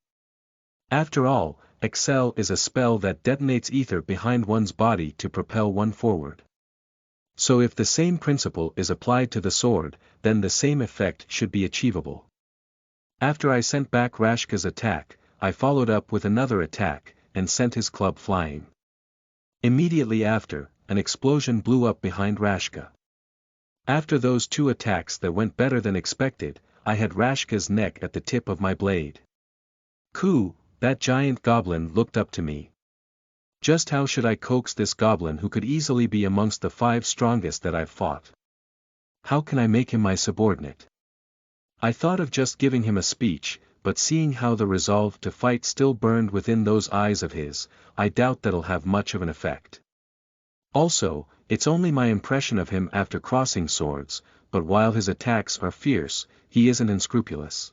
After all, Excel is a spell that detonates ether behind one's body to propel one forward. So if the same principle is applied to the sword, then the same effect should be achievable. After I sent back Rashka's attack, I followed up with another attack, and sent his club flying. Immediately after, an explosion blew up behind Rashka. After those two attacks that went better than expected, I had Rashka's neck at the tip of my blade. That giant goblin looked up to me. Just how should I coax this goblin who could easily be amongst the 5 strongest that I've fought? How can I make him my subordinate? I thought of just giving him a speech, but seeing how the resolve to fight still burned within those eyes of his, I doubt that'll have much of an effect. Also, it's only my impression of him after crossing swords, but while his attacks are fierce, he isn't unscrupulous.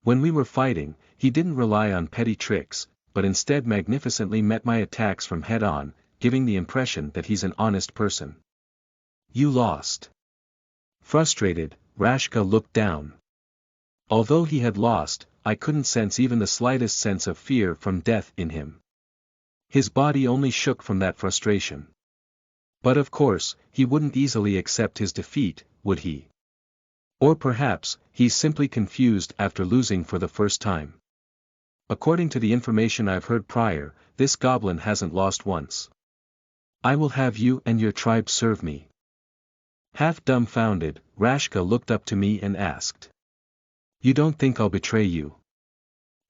When we were fighting, he didn't rely on petty tricks, but instead magnificently met my attacks from head on, giving the impression that he's an honest person. You lost. Frustrated, Rashka looked down. Although he had lost, I couldn't sense even the slightest sense of fear from death in him. His body only shook from that frustration. But of course, he wouldn't easily accept his defeat, would he? Or perhaps, he's simply confused after losing for the first time. According to the information I've heard prior, this goblin hasn't lost once. I will have you and your tribe serve me. Half dumbfounded, Rashka looked up to me and asked. You don't think I'll betray you?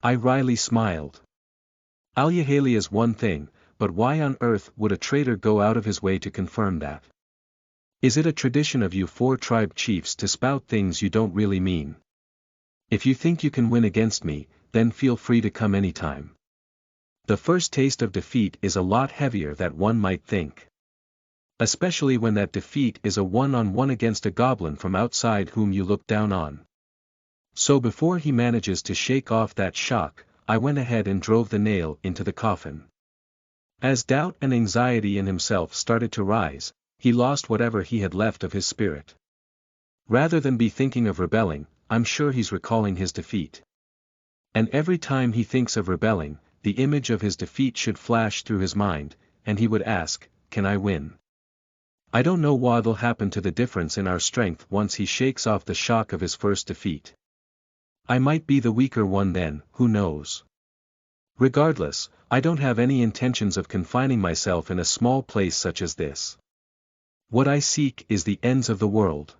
I wryly smiled. Alyahalia is one thing, but why on earth would a traitor go out of his way to confirm that? Is it a tradition of you 4 tribe chiefs to spout things you don't really mean? If you think you can win against me, then feel free to come anytime. The first taste of defeat is a lot heavier than one might think. Especially when that defeat is a one-on-one against a goblin from outside whom you look down on. So before he manages to shake off that shock, I went ahead and drove the nail into the coffin. As doubt and anxiety in himself started to rise, he lost whatever he had left of his spirit. Rather than be thinking of rebelling, I'm sure he's recalling his defeat. And every time he thinks of rebelling, the image of his defeat should flash through his mind, and he would ask, can I win? I don't know what'll happen to the difference in our strength once he shakes off the shock of his first defeat. I might be the weaker one then, who knows? Regardless, I don't have any intentions of confining myself in a small place such as this. What I seek is the ends of the world.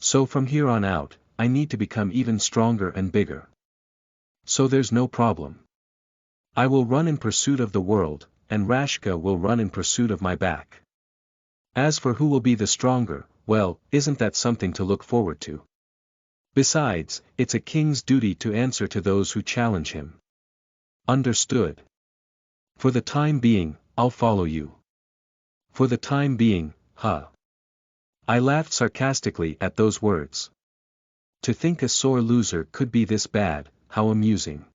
So from here on out, I need to become even stronger and bigger. So there's no problem. I will run in pursuit of the world, and Rashka will run in pursuit of my back. As for who will be the stronger, well, isn't that something to look forward to? Besides, it's a king's duty to answer to those who challenge him. Understood. For the time being, I'll follow you. For the time being, huh? I laughed sarcastically at those words. To think a sore loser could be this bad, how amusing.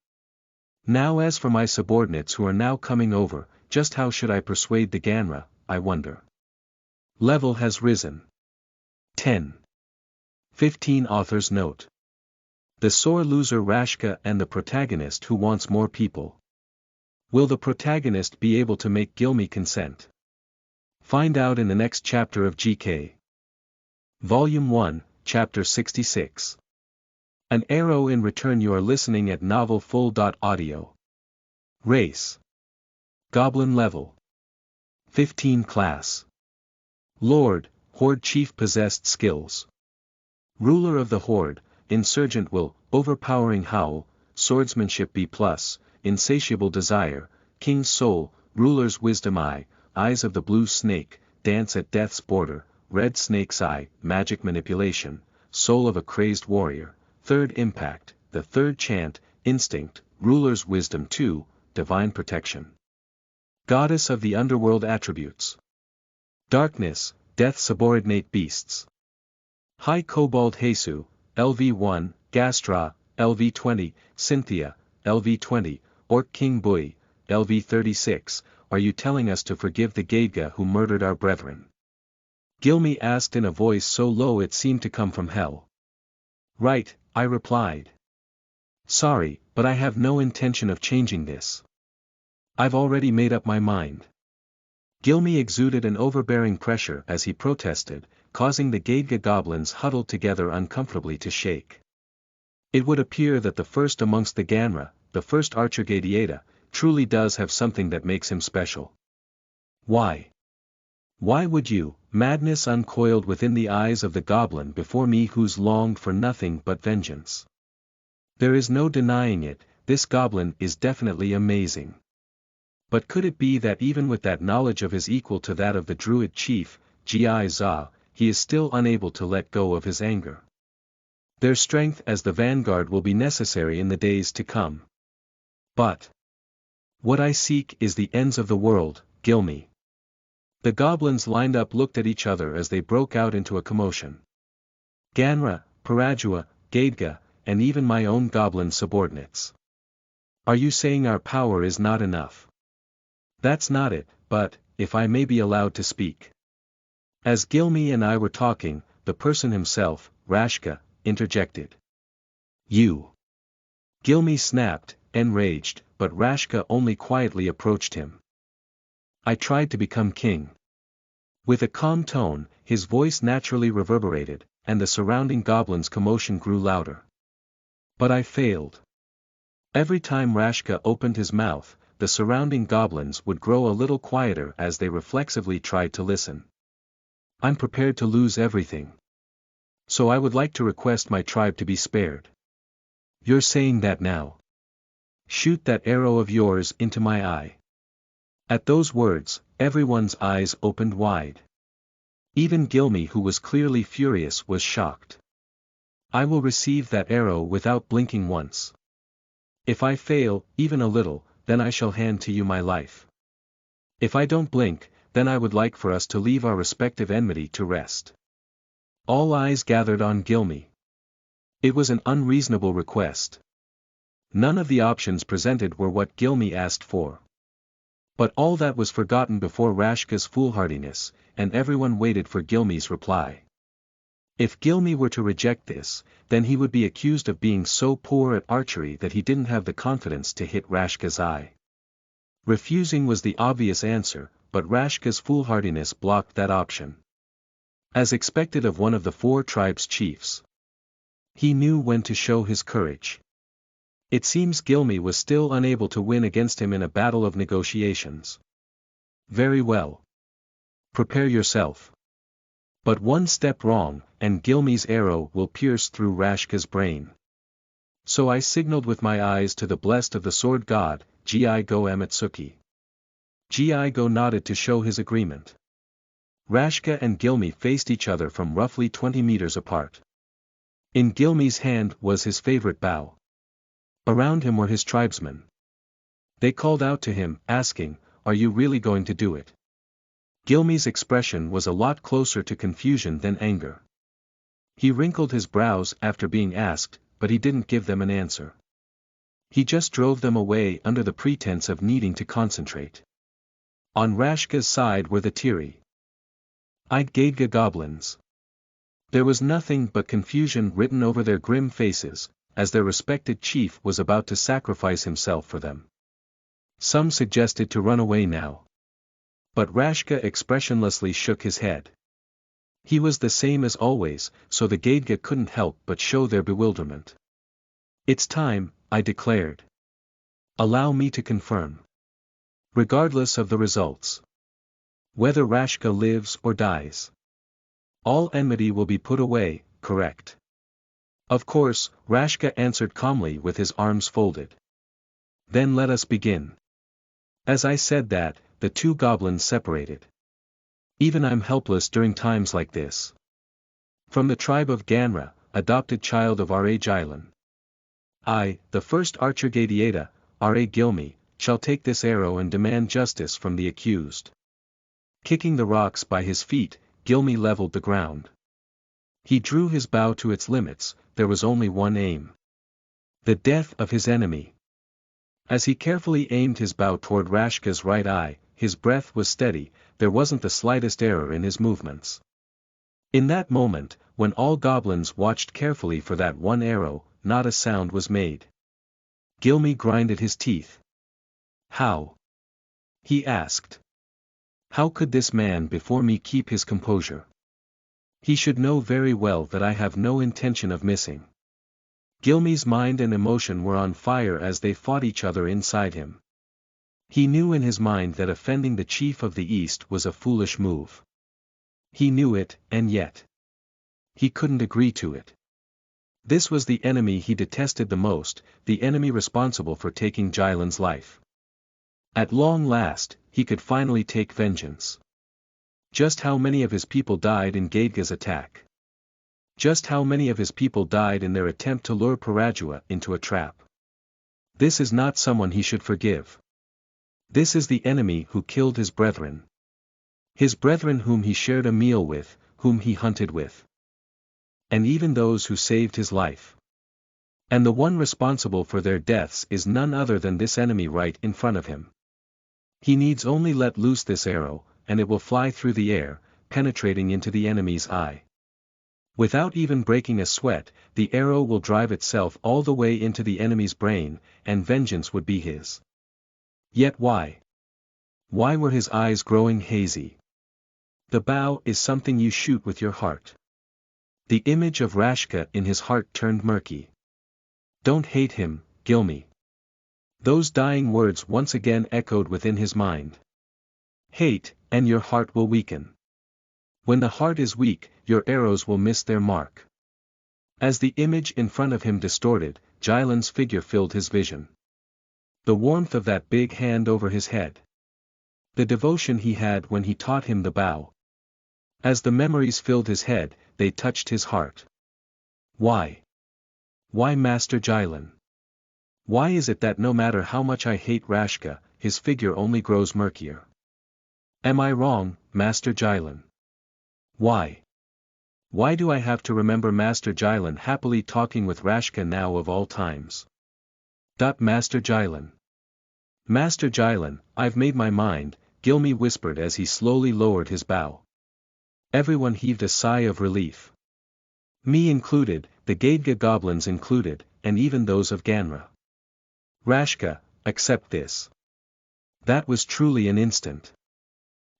Now as for my subordinates who are now coming over, just how should I persuade the Ganra, I wonder. Level has risen. 10. 15 Author's Note. The sore loser Rashka and the protagonist who wants more people. Will the protagonist be able to make Gilmy consent? Find out in the next chapter of GK. Volume 1, Chapter 66. An arrow in return. You are listening at novelfull.audio. Race. Goblin level. 15 class. Lord, Horde Chief possessed skills. Ruler of the Horde, Insurgent will, Overpowering Howl, Swordsmanship B+, Insatiable Desire, King's Soul, Ruler's Wisdom I, Eyes of the Blue Snake, Dance at Death's Border, Red Snake's Eye, Magic Manipulation, Soul of a Crazed Warrior, Third Impact, the Third Chant, Instinct, Ruler's Wisdom II, Divine Protection. Goddess of the Underworld Attributes. Darkness, Death Subordinate Beasts. High Kobold Hesu, LV1, Gastra, LV20, Cynthia, LV20, Orc King Bui, LV36, are you telling us to forgive the Gaidga who murdered our brethren? Gilmy asked in a voice so low it seemed to come from hell. Right, I replied. Sorry, but I have no intention of changing this. I've already made up my mind. Gilmy exuded an overbearing pressure as he protested, causing the Gaidga goblins huddled together uncomfortably to shake. It would appear that the first amongst the Ganra, the first Archer Gadiata, truly does have something that makes him special. Why? Why would you, madness uncoiled within the eyes of the goblin before me who's longed for nothing but vengeance? There is no denying it, this goblin is definitely amazing. But could it be that even with that knowledge of his equal to that of the druid chief, Gi Za, he is still unable to let go of his anger? Their strength as the vanguard will be necessary in the days to come. But what I seek is the ends of the world, Gilmy. The goblins lined up looked at each other as they broke out into a commotion. Ganra, Parajua, Gaidga, and even my own goblin subordinates. Are you saying our power is not enough? That's not it, but, if I may be allowed to speak. As Gilmy and I were talking, the person himself, Rashka, interjected. You. Gilmy snapped, enraged, but Rashka only quietly approached him. I tried to become king. With a calm tone, his voice naturally reverberated, and the surrounding goblins' commotion grew louder. But I failed. Every time Rashka opened his mouth, the surrounding goblins would grow a little quieter as they reflexively tried to listen. I'm prepared to lose everything. So I would like to request my tribe to be spared. You're saying that now? Shoot that arrow of yours into my eye. At those words, everyone's eyes opened wide. Even Gilmy, who was clearly furious, was shocked. I will receive that arrow without blinking once. If I fail, even a little, then I shall hand to you my life. If I don't blink, then I would like for us to leave our respective enmity to rest. All eyes gathered on Gilmy. It was an unreasonable request. None of the options presented were what Gilmy asked for. But all that was forgotten before Rashka's foolhardiness, and everyone waited for Gilmy's reply. If Gilmy were to reject this, then he would be accused of being so poor at archery that he didn't have the confidence to hit Rashka's eye. Refusing was the obvious answer, but Rashka's foolhardiness blocked that option. As expected of one of the four tribes' chiefs. He knew when to show his courage. It seems Gilmy was still unable to win against him in a battle of negotiations. Very well. Prepare yourself. But one step wrong, and Gilmy's arrow will pierce through Rashka's brain. So I signaled with my eyes to the blessed of the sword god, Go Amatsuki. Go nodded to show his agreement. Rashka and Gilmy faced each other from roughly 20 meters apart. In Gilmy's hand was his favorite bow. Around him were his tribesmen. They called out to him, asking, "Are you really going to do it?" Gilmy's expression was a lot closer to confusion than anger. He wrinkled his brows after being asked, but he didn't give them an answer. He just drove them away under the pretense of needing to concentrate. On Rashka's side were the teary-eyed Gadga goblins. There was nothing but confusion written over their grim faces, as their respected chief was about to sacrifice himself for them. Some suggested to run away now. But Rashka expressionlessly shook his head. He was the same as always, so the Gadga couldn't help but show their bewilderment. "It's time," I declared. "Allow me to confirm. Regardless of the results. Whether Rashka lives or dies. All enmity will be put away, correct?" "Of course," Rashka answered calmly with his arms folded. "Then let us begin." As I said that, the two goblins separated. Even I'm helpless during times like this. From the tribe of Ganra, adopted child of R.A. Jylan. I, the first archer Gadiata, R.A. Gilmy, shall take this arrow and demand justice from the accused. Kicking the rocks by his feet, Gilmy leveled the ground. He drew his bow to its limits, there was only one aim. The death of his enemy. As he carefully aimed his bow toward Rashka's right eye, his breath was steady, there wasn't the slightest error in his movements. In that moment, when all goblins watched carefully for that one arrow, not a sound was made. Gilmy grinded his teeth. "How?" he asked. "How could this man before me keep his composure? He should know very well that I have no intention of missing." Gilmy's mind and emotion were on fire as they fought each other inside him. He knew in his mind that offending the chief of the East was a foolish move. He knew it, and yet he couldn't agree to it. This was the enemy he detested the most, the enemy responsible for taking Jylan's life. At long last, he could finally take vengeance. Just how many of his people died in Gadga's attack? Just how many of his people died in their attempt to lure Parajua into a trap? This is not someone he should forgive. This is the enemy who killed his brethren. His brethren whom he shared a meal with, whom he hunted with. And even those who saved his life. And the one responsible for their deaths is none other than this enemy right in front of him. He needs only let loose this arrow, and it will fly through the air, penetrating into the enemy's eye. Without even breaking a sweat, the arrow will drive itself all the way into the enemy's brain, and vengeance would be his. Yet why? Why were his eyes growing hazy? The bow is something you shoot with your heart. The image of Rashka in his heart turned murky. "Don't hate him, Gilmy." Those dying words once again echoed within his mind. "Hate, and your heart will weaken. When the heart is weak, your arrows will miss their mark." As the image in front of him distorted, Jylan's figure filled his vision. The warmth of that big hand over his head. The devotion he had when he taught him the bow. As the memories filled his head, they touched his heart. Why? Why Master Jylan? Why is it that no matter how much I hate Rashka, his figure only grows murkier? Am I wrong, Master Jylan? Why? Why do I have to remember Master Jylan happily talking with Rashka now of all times? Master Jylan. Master Jylan, I've made my mind, Gilmy whispered as he slowly lowered his bow. Everyone heaved a sigh of relief. Me included, the Gadga goblins included, and even those of Ganra. Rashka, accept this. That was truly an instant.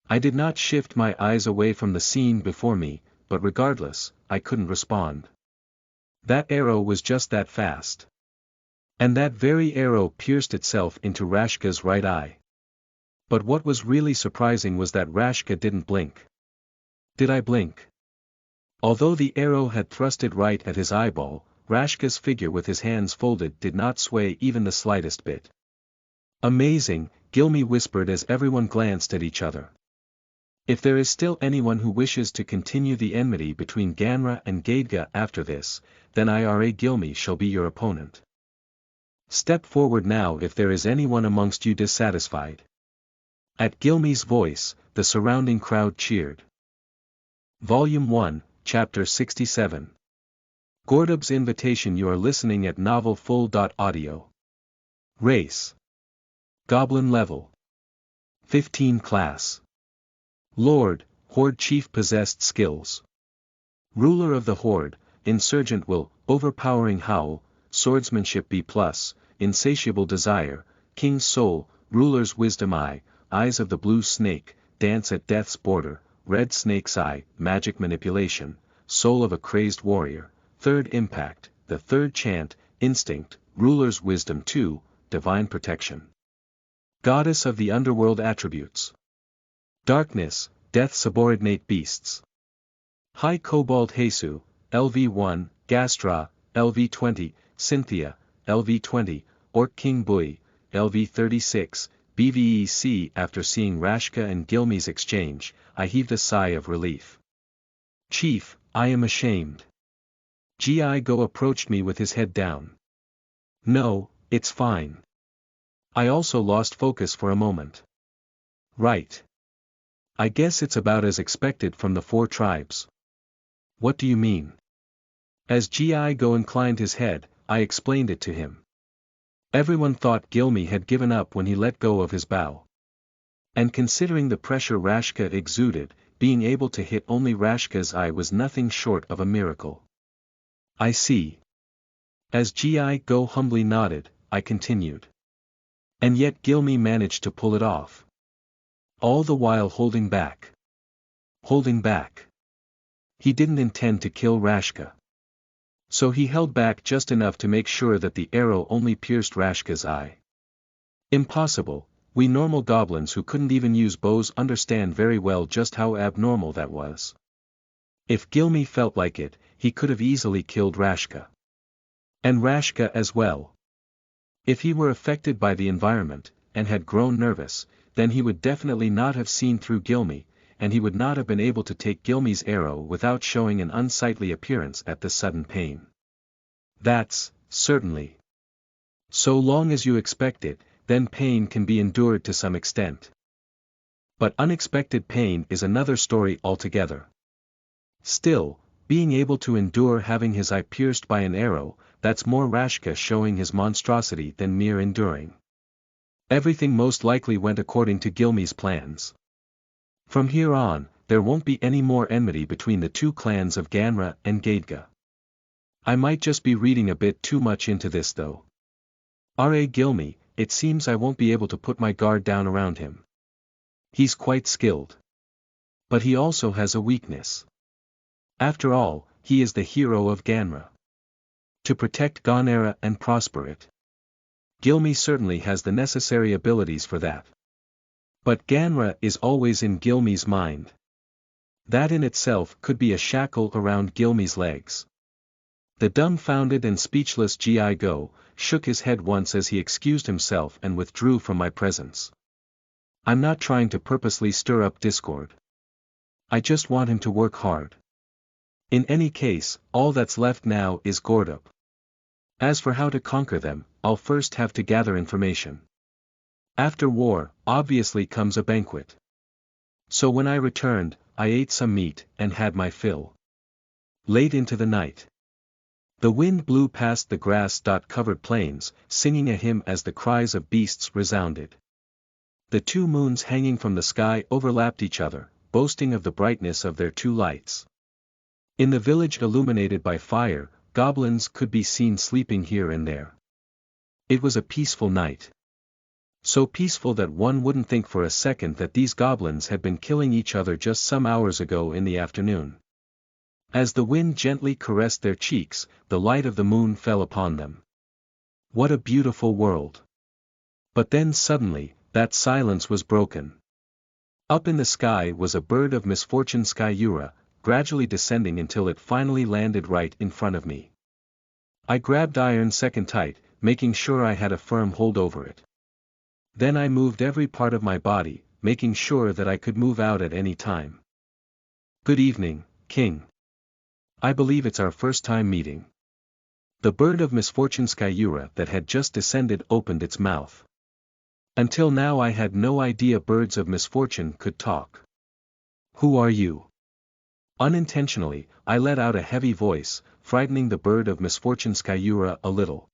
I did not shift my eyes away from the scene before me, but regardless, I couldn't respond. That arrow was just that fast. And that very arrow pierced itself into Rashka's right eye. But what was really surprising was that Rashka didn't blink. Did I blink? Although the arrow had thrusted right at his eyeball, Rashka's figure with his hands folded did not sway even the slightest bit. Amazing, Gilmy whispered as everyone glanced at each other. If there is still anyone who wishes to continue the enmity between Ganra and Gaidga after this, then Ira Gilmy shall be your opponent. Step forward now if there is anyone amongst you dissatisfied. At Gilmy's voice, the surrounding crowd cheered. Volume 1, Chapter 67. Gordub's Invitation. You are listening at novelfull.audio. Race. Goblin level. 15 class. Lord, Horde Chief. Possessed skills. Ruler of the Horde, Insurgent Will, Overpowering Howl, Swordsmanship B+, Insatiable Desire, King's Soul, Ruler's Wisdom I, Eyes of the Blue Snake, Dance at Death's Border, Red Snake's Eye, Magic Manipulation, Soul of a Crazed Warrior, Third Impact, the Third Chant, Instinct, Ruler's Wisdom II, Divine Protection. Goddess of the Underworld Attributes. Darkness, Death. Subordinate Beasts. High Cobalt Hesu, LV1, Gastra, LV20, Cynthia, LV20, Orc King Bui, LV36, BVEC. After seeing Rashka and Gilmy's exchange, I heaved a sigh of relief. Chief, I am ashamed. G.I. Go approached me with his head down. No, it's fine. I also lost focus for a moment. Right. I guess it's about as expected from the 4 tribes. What do you mean? As G.I. Go inclined his head, I explained it to him. Everyone thought Gilmy had given up when he let go of his bow. And considering the pressure Rashka exuded, being able to hit only Rashka's eye was nothing short of a miracle. I see. As G.I. Go humbly nodded, I continued. And yet Gilmy managed to pull it off. All the while holding back. Holding back. He didn't intend to kill Rashka. So he held back just enough to make sure that the arrow only pierced Rashka's eye. Impossible, we normal goblins who couldn't even use bows understand very well just how abnormal that was. If Gilmy felt like it, he could have easily killed Rashka. And Rashka as well. If he were affected by the environment, and had grown nervous, then he would definitely not have seen through Gilmy, and he would not have been able to take Gilmy's arrow without showing an unsightly appearance at the sudden pain. That's, certainly. So long as you expect it, then pain can be endured to some extent. But unexpected pain is another story altogether. Still, being able to endure having his eye pierced by an arrow, that's more Rashka showing his monstrosity than mere enduring. Everything most likely went according to Gilmy's plans. From here on, there won't be any more enmity between the 2 clans of Ganra and Gaidga. I might just be reading a bit too much into this though. R.A. Gilmy, it seems I won't be able to put my guard down around him. He's quite skilled. But he also has a weakness. After all, he is the hero of Ganra. To protect Ganera and prosper it. Gilmy certainly has the necessary abilities for that. But Ganra is always in Gilmy's mind. That in itself could be a shackle around Gilmy's legs. The dumbfounded and speechless G.I. Go shook his head once as he excused himself and withdrew from my presence. I'm not trying to purposely stir up discord. I just want him to work hard. In any case, all that's left now is Gordub. As for how to conquer them, I'll first have to gather information. After war, obviously comes a banquet. So when I returned, I ate some meat and had my fill. Late into the night. The wind blew past the grass-covered plains, singing a hymn as the cries of beasts resounded. The 2 moons hanging from the sky overlapped each other, boasting of the brightness of their 2 lights. In the village illuminated by fire, goblins could be seen sleeping here and there. It was a peaceful night. So peaceful that one wouldn't think for a second that these goblins had been killing each other just some hours ago in the afternoon. As the wind gently caressed their cheeks, the light of the moon fell upon them. What a beautiful world! But then suddenly, that silence was broken. Up in the sky was a bird of misfortune, Skyura, gradually descending until it finally landed right in front of me. I grabbed iron second tight, making sure I had a firm hold over it. Then I moved every part of my body, making sure that I could move out at any time. Good evening, King. I believe it's our first time meeting. The bird of misfortune Skyura that had just descended opened its mouth. Until now I had no idea birds of misfortune could talk. Who are you? Unintentionally, I let out a heavy voice, frightening the bird of misfortune Skyura a little.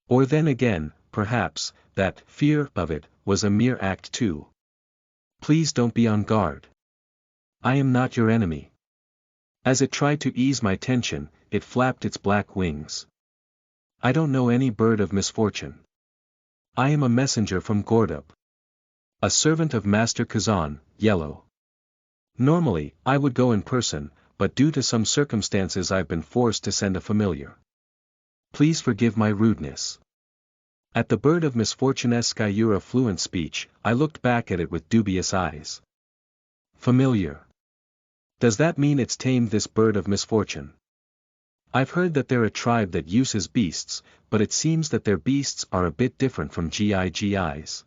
Or then again, perhaps, that fear of it was a mere act too. Please don't be on guard. I am not your enemy. As it tried to ease my tension, it flapped its black wings. I don't know any bird of misfortune. I am a messenger from Gordub. A servant of Master Kazan, Yellow. Normally, I would go in person, but due to some circumstances I've been forced to send a familiar. Please forgive my rudeness. At the bird of misfortune's Skyura fluent speech, I looked back at it with dubious eyes. Familiar. Does that mean it's tamed this bird of misfortune? I've heard that they're a tribe that uses beasts, but it seems that their beasts are a bit different from GIGI's.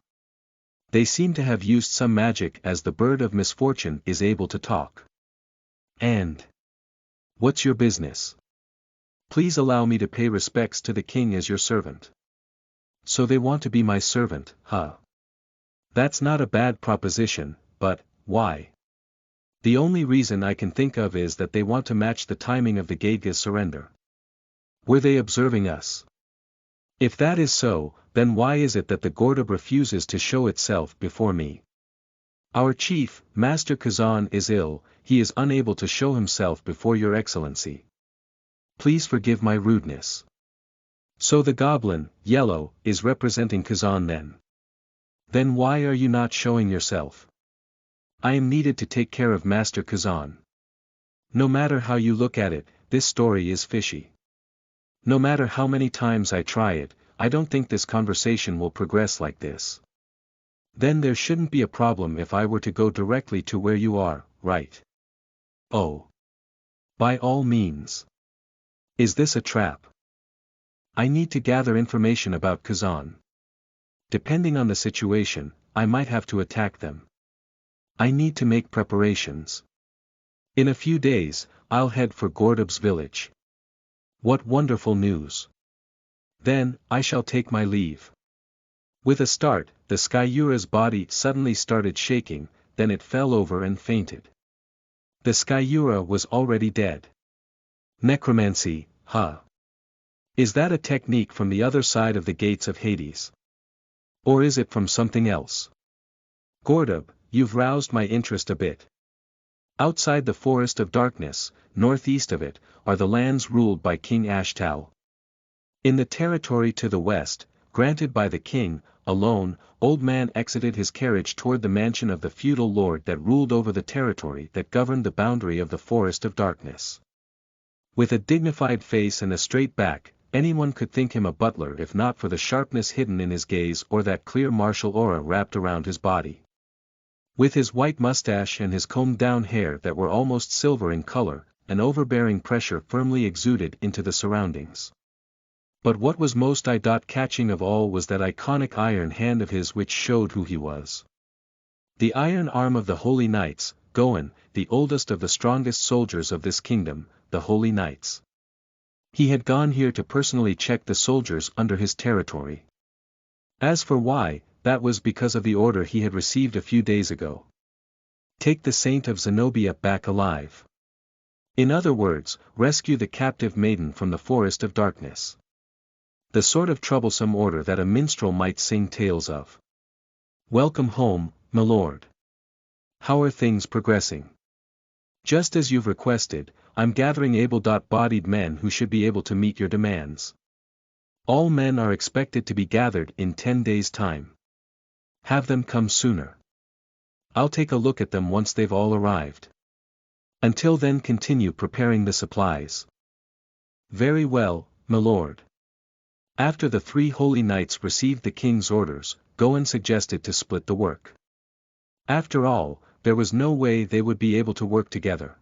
They seem to have used some magic as the bird of misfortune is able to talk. And what's your business? Please allow me to pay respects to the king as your servant. So they want to be my servant, huh? That's not a bad proposition, but why? The only reason I can think of is that they want to match the timing of the Gaga's surrender. Were they observing us? If that is so, then why is it that the Gordub refuses to show itself before me? Our chief, Master Kazan, is ill, he is unable to show himself before your excellency. Please forgive my rudeness. So the goblin, Yellow, is representing Kazan then? Then why are you not showing yourself? I am needed to take care of Master Kazan. No matter how you look at it, this story is fishy. No matter how many times I try it, I don't think this conversation will progress like this. Then there shouldn't be a problem if I were to go directly to where you are, right? Oh. By all means. Is this a trap? I need to gather information about Kazan. Depending on the situation, I might have to attack them. I need to make preparations. In a few days, I'll head for Gordub's village. What wonderful news. Then, I shall take my leave. With a start, the Skyura's body suddenly started shaking, then it fell over and fainted. The Skyura was already dead. Necromancy, huh? Is that a technique from the other side of the gates of Hades? Or is it from something else? Gordub, you've roused my interest a bit. Outside the Forest of Darkness, northeast of it, are the lands ruled by King Ashtal. In the territory to the west, granted by the king, alone, Old Man exited his carriage toward the mansion of the feudal lord that ruled over the territory that governed the boundary of the Forest of Darkness. With a dignified face and a straight back, anyone could think him a butler if not for the sharpness hidden in his gaze or that clear martial aura wrapped around his body. With his white mustache and his combed-down hair that were almost silver in color, an overbearing pressure firmly exuded into the surroundings. But what was most eye-catching of all was that iconic iron hand of his which showed who he was. The iron arm of the Holy Knights, Goen, the oldest of the strongest soldiers of this kingdom, the Holy Knights. He had gone here to personally check the soldiers under his territory. As for why, that was because of the order he had received a few days ago. Take the Saint of Zenobia back alive. In other words, rescue the captive maiden from the Forest of Darkness. The sort of troublesome order that a minstrel might sing tales of. Welcome home, my lord. How are things progressing? Just as you've requested, I'm gathering able-bodied men who should be able to meet your demands. All men are expected to be gathered in 10 days' time. Have them come sooner. I'll take a look at them once they've all arrived. Until then continue preparing the supplies. Very well, my lord. After the 3 holy knights received the king's orders, Goen suggested to split the work. After all, there was no way they would be able to work together.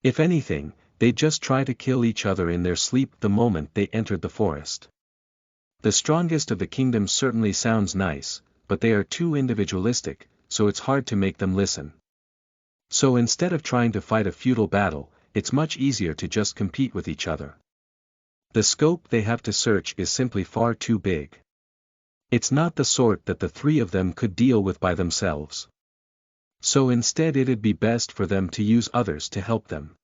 If anything, they'd just try to kill each other in their sleep the moment they entered the forest. The strongest of the kingdoms certainly sounds nice, but they are too individualistic, so it's hard to make them listen. So instead of trying to fight a feudal battle, it's much easier to just compete with each other. The scope they have to search is simply far too big. It's not the sort that the three of them could deal with by themselves. So instead it'd be best for them to use others to help them.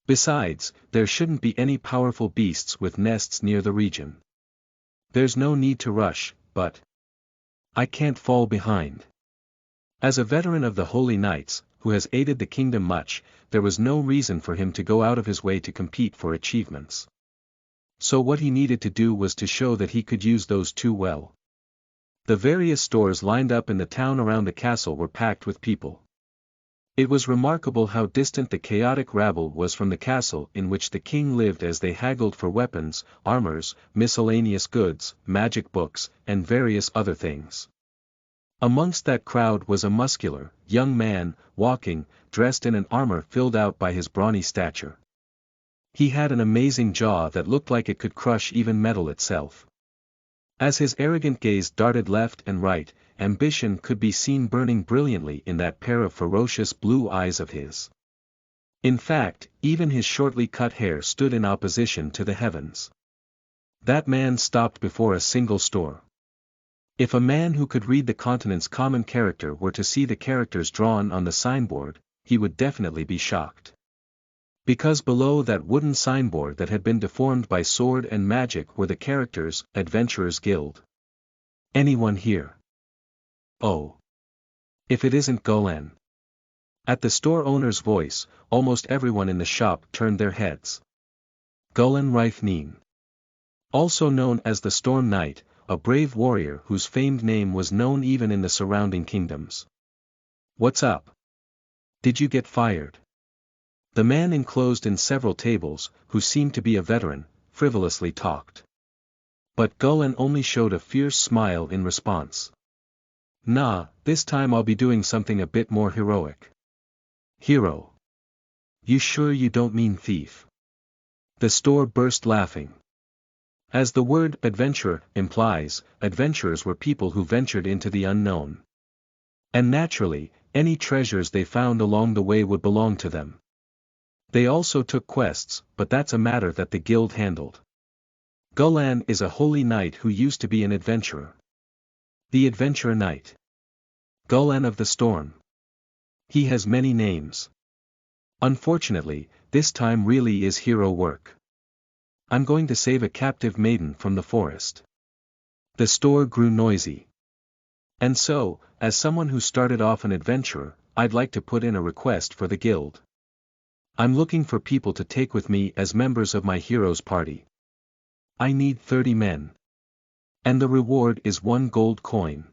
Besides, there shouldn't be any powerful beasts with nests near the region. There's no need to rush, but I can't fall behind. As a veteran of the Holy Knights, who has aided the kingdom much, there was no reason for him to go out of his way to compete for achievements. So what he needed to do was to show that he could use those two well. The various stores lined up in the town around the castle were packed with people. It was remarkable how distant the chaotic rabble was from the castle in which the king lived as they haggled for weapons, armors, miscellaneous goods, magic books, and various other things. Amongst that crowd was a muscular, young man, walking, dressed in an armor filled out by his brawny stature. He had an amazing jaw that looked like it could crush even metal itself. As his arrogant gaze darted left and right, ambition could be seen burning brilliantly in that pair of ferocious blue eyes of his. In fact, even his shortly cut hair stood in opposition to the heavens. That man stopped before a single store. If a man who could read the continent's common character were to see the characters drawn on the signboard, he would definitely be shocked. Because below that wooden signboard that had been deformed by sword and magic were the characters, Adventurers Guild. Anyone here? Oh. If it isn't Golan. At the store owner's voice, almost everyone in the shop turned their heads. Golan Reifneen. Also known as the Storm Knight, a brave warrior whose famed name was known even in the surrounding kingdoms. What's up? Did you get fired? The man enclosed in several tables, who seemed to be a veteran, frivolously talked. But Golan only showed a fierce smile in response. Nah, this time I'll be doing something a bit more heroic. Hero. You sure you don't mean thief? The store burst laughing. As the word adventurer implies, adventurers were people who ventured into the unknown. And naturally, any treasures they found along the way would belong to them. They also took quests, but that's a matter that the guild handled. Golan is a holy knight who used to be an adventurer. The Adventurer Knight. Golan of the Storm. He has many names. Unfortunately, this time really is hero work. I'm going to save a captive maiden from the forest. The store grew noisy. And so, as someone who started off an adventurer, I'd like to put in a request for the guild. I'm looking for people to take with me as members of my heroes party. I need 30 men. And the reward is 1 gold coin.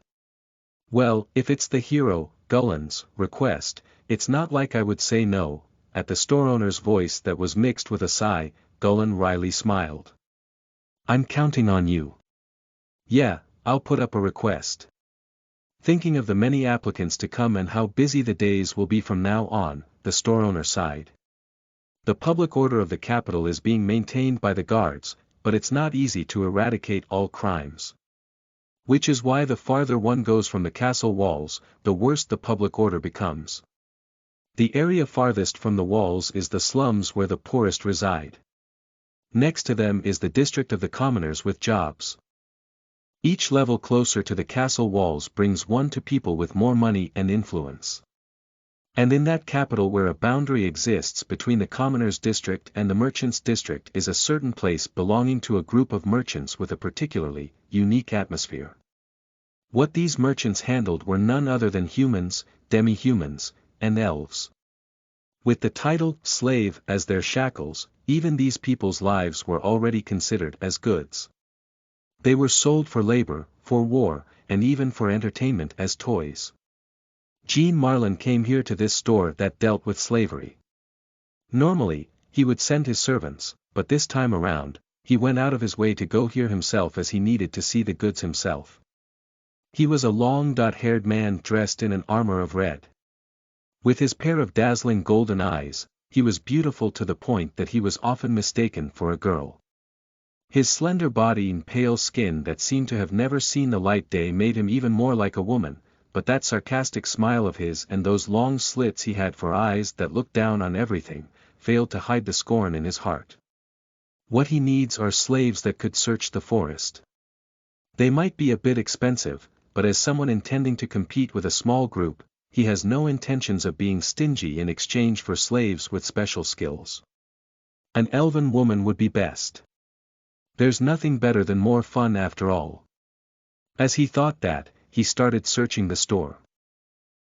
Well, if it's the hero, Golan's, request, it's not like I would say no. At the store owner's voice that was mixed with a sigh, Golan wryly smiled. I'm counting on you. Yeah, I'll put up a request. Thinking of the many applicants to come and how busy the days will be from now on, the store owner sighed. The public order of the capital is being maintained by the guards, but it's not easy to eradicate all crimes. Which is why the farther one goes from the castle walls, the worse the public order becomes. The area farthest from the walls is the slums where the poorest reside. Next to them is the district of the commoners with jobs. Each level closer to the castle walls brings one to people with more money and influence. And in that capital where a boundary exists between the commoners' district and the merchants' district is a certain place belonging to a group of merchants with a particularly unique atmosphere. What these merchants handled were none other than humans, demi-humans, and elves. With the title slave as their shackles, even these people's lives were already considered as goods. They were sold for labor, for war, and even for entertainment as toys. Jean Marlin came here to this store that dealt with slavery. Normally, he would send his servants, but this time around, he went out of his way to go here himself as he needed to see the goods himself. He was a long-haired man dressed in an armor of red. With his pair of dazzling golden eyes, he was beautiful to the point that he was often mistaken for a girl. His slender body and pale skin that seemed to have never seen the light day made him even more like a woman, but that sarcastic smile of his and those long slits he had for eyes that looked down on everything, failed to hide the scorn in his heart. What he needs are slaves that could search the forest. They might be a bit expensive, but as someone intending to compete with a small group, he has no intentions of being stingy in exchange for slaves with special skills. An elven woman would be best. There's nothing better than more fun after all. As he thought that, he started searching the store.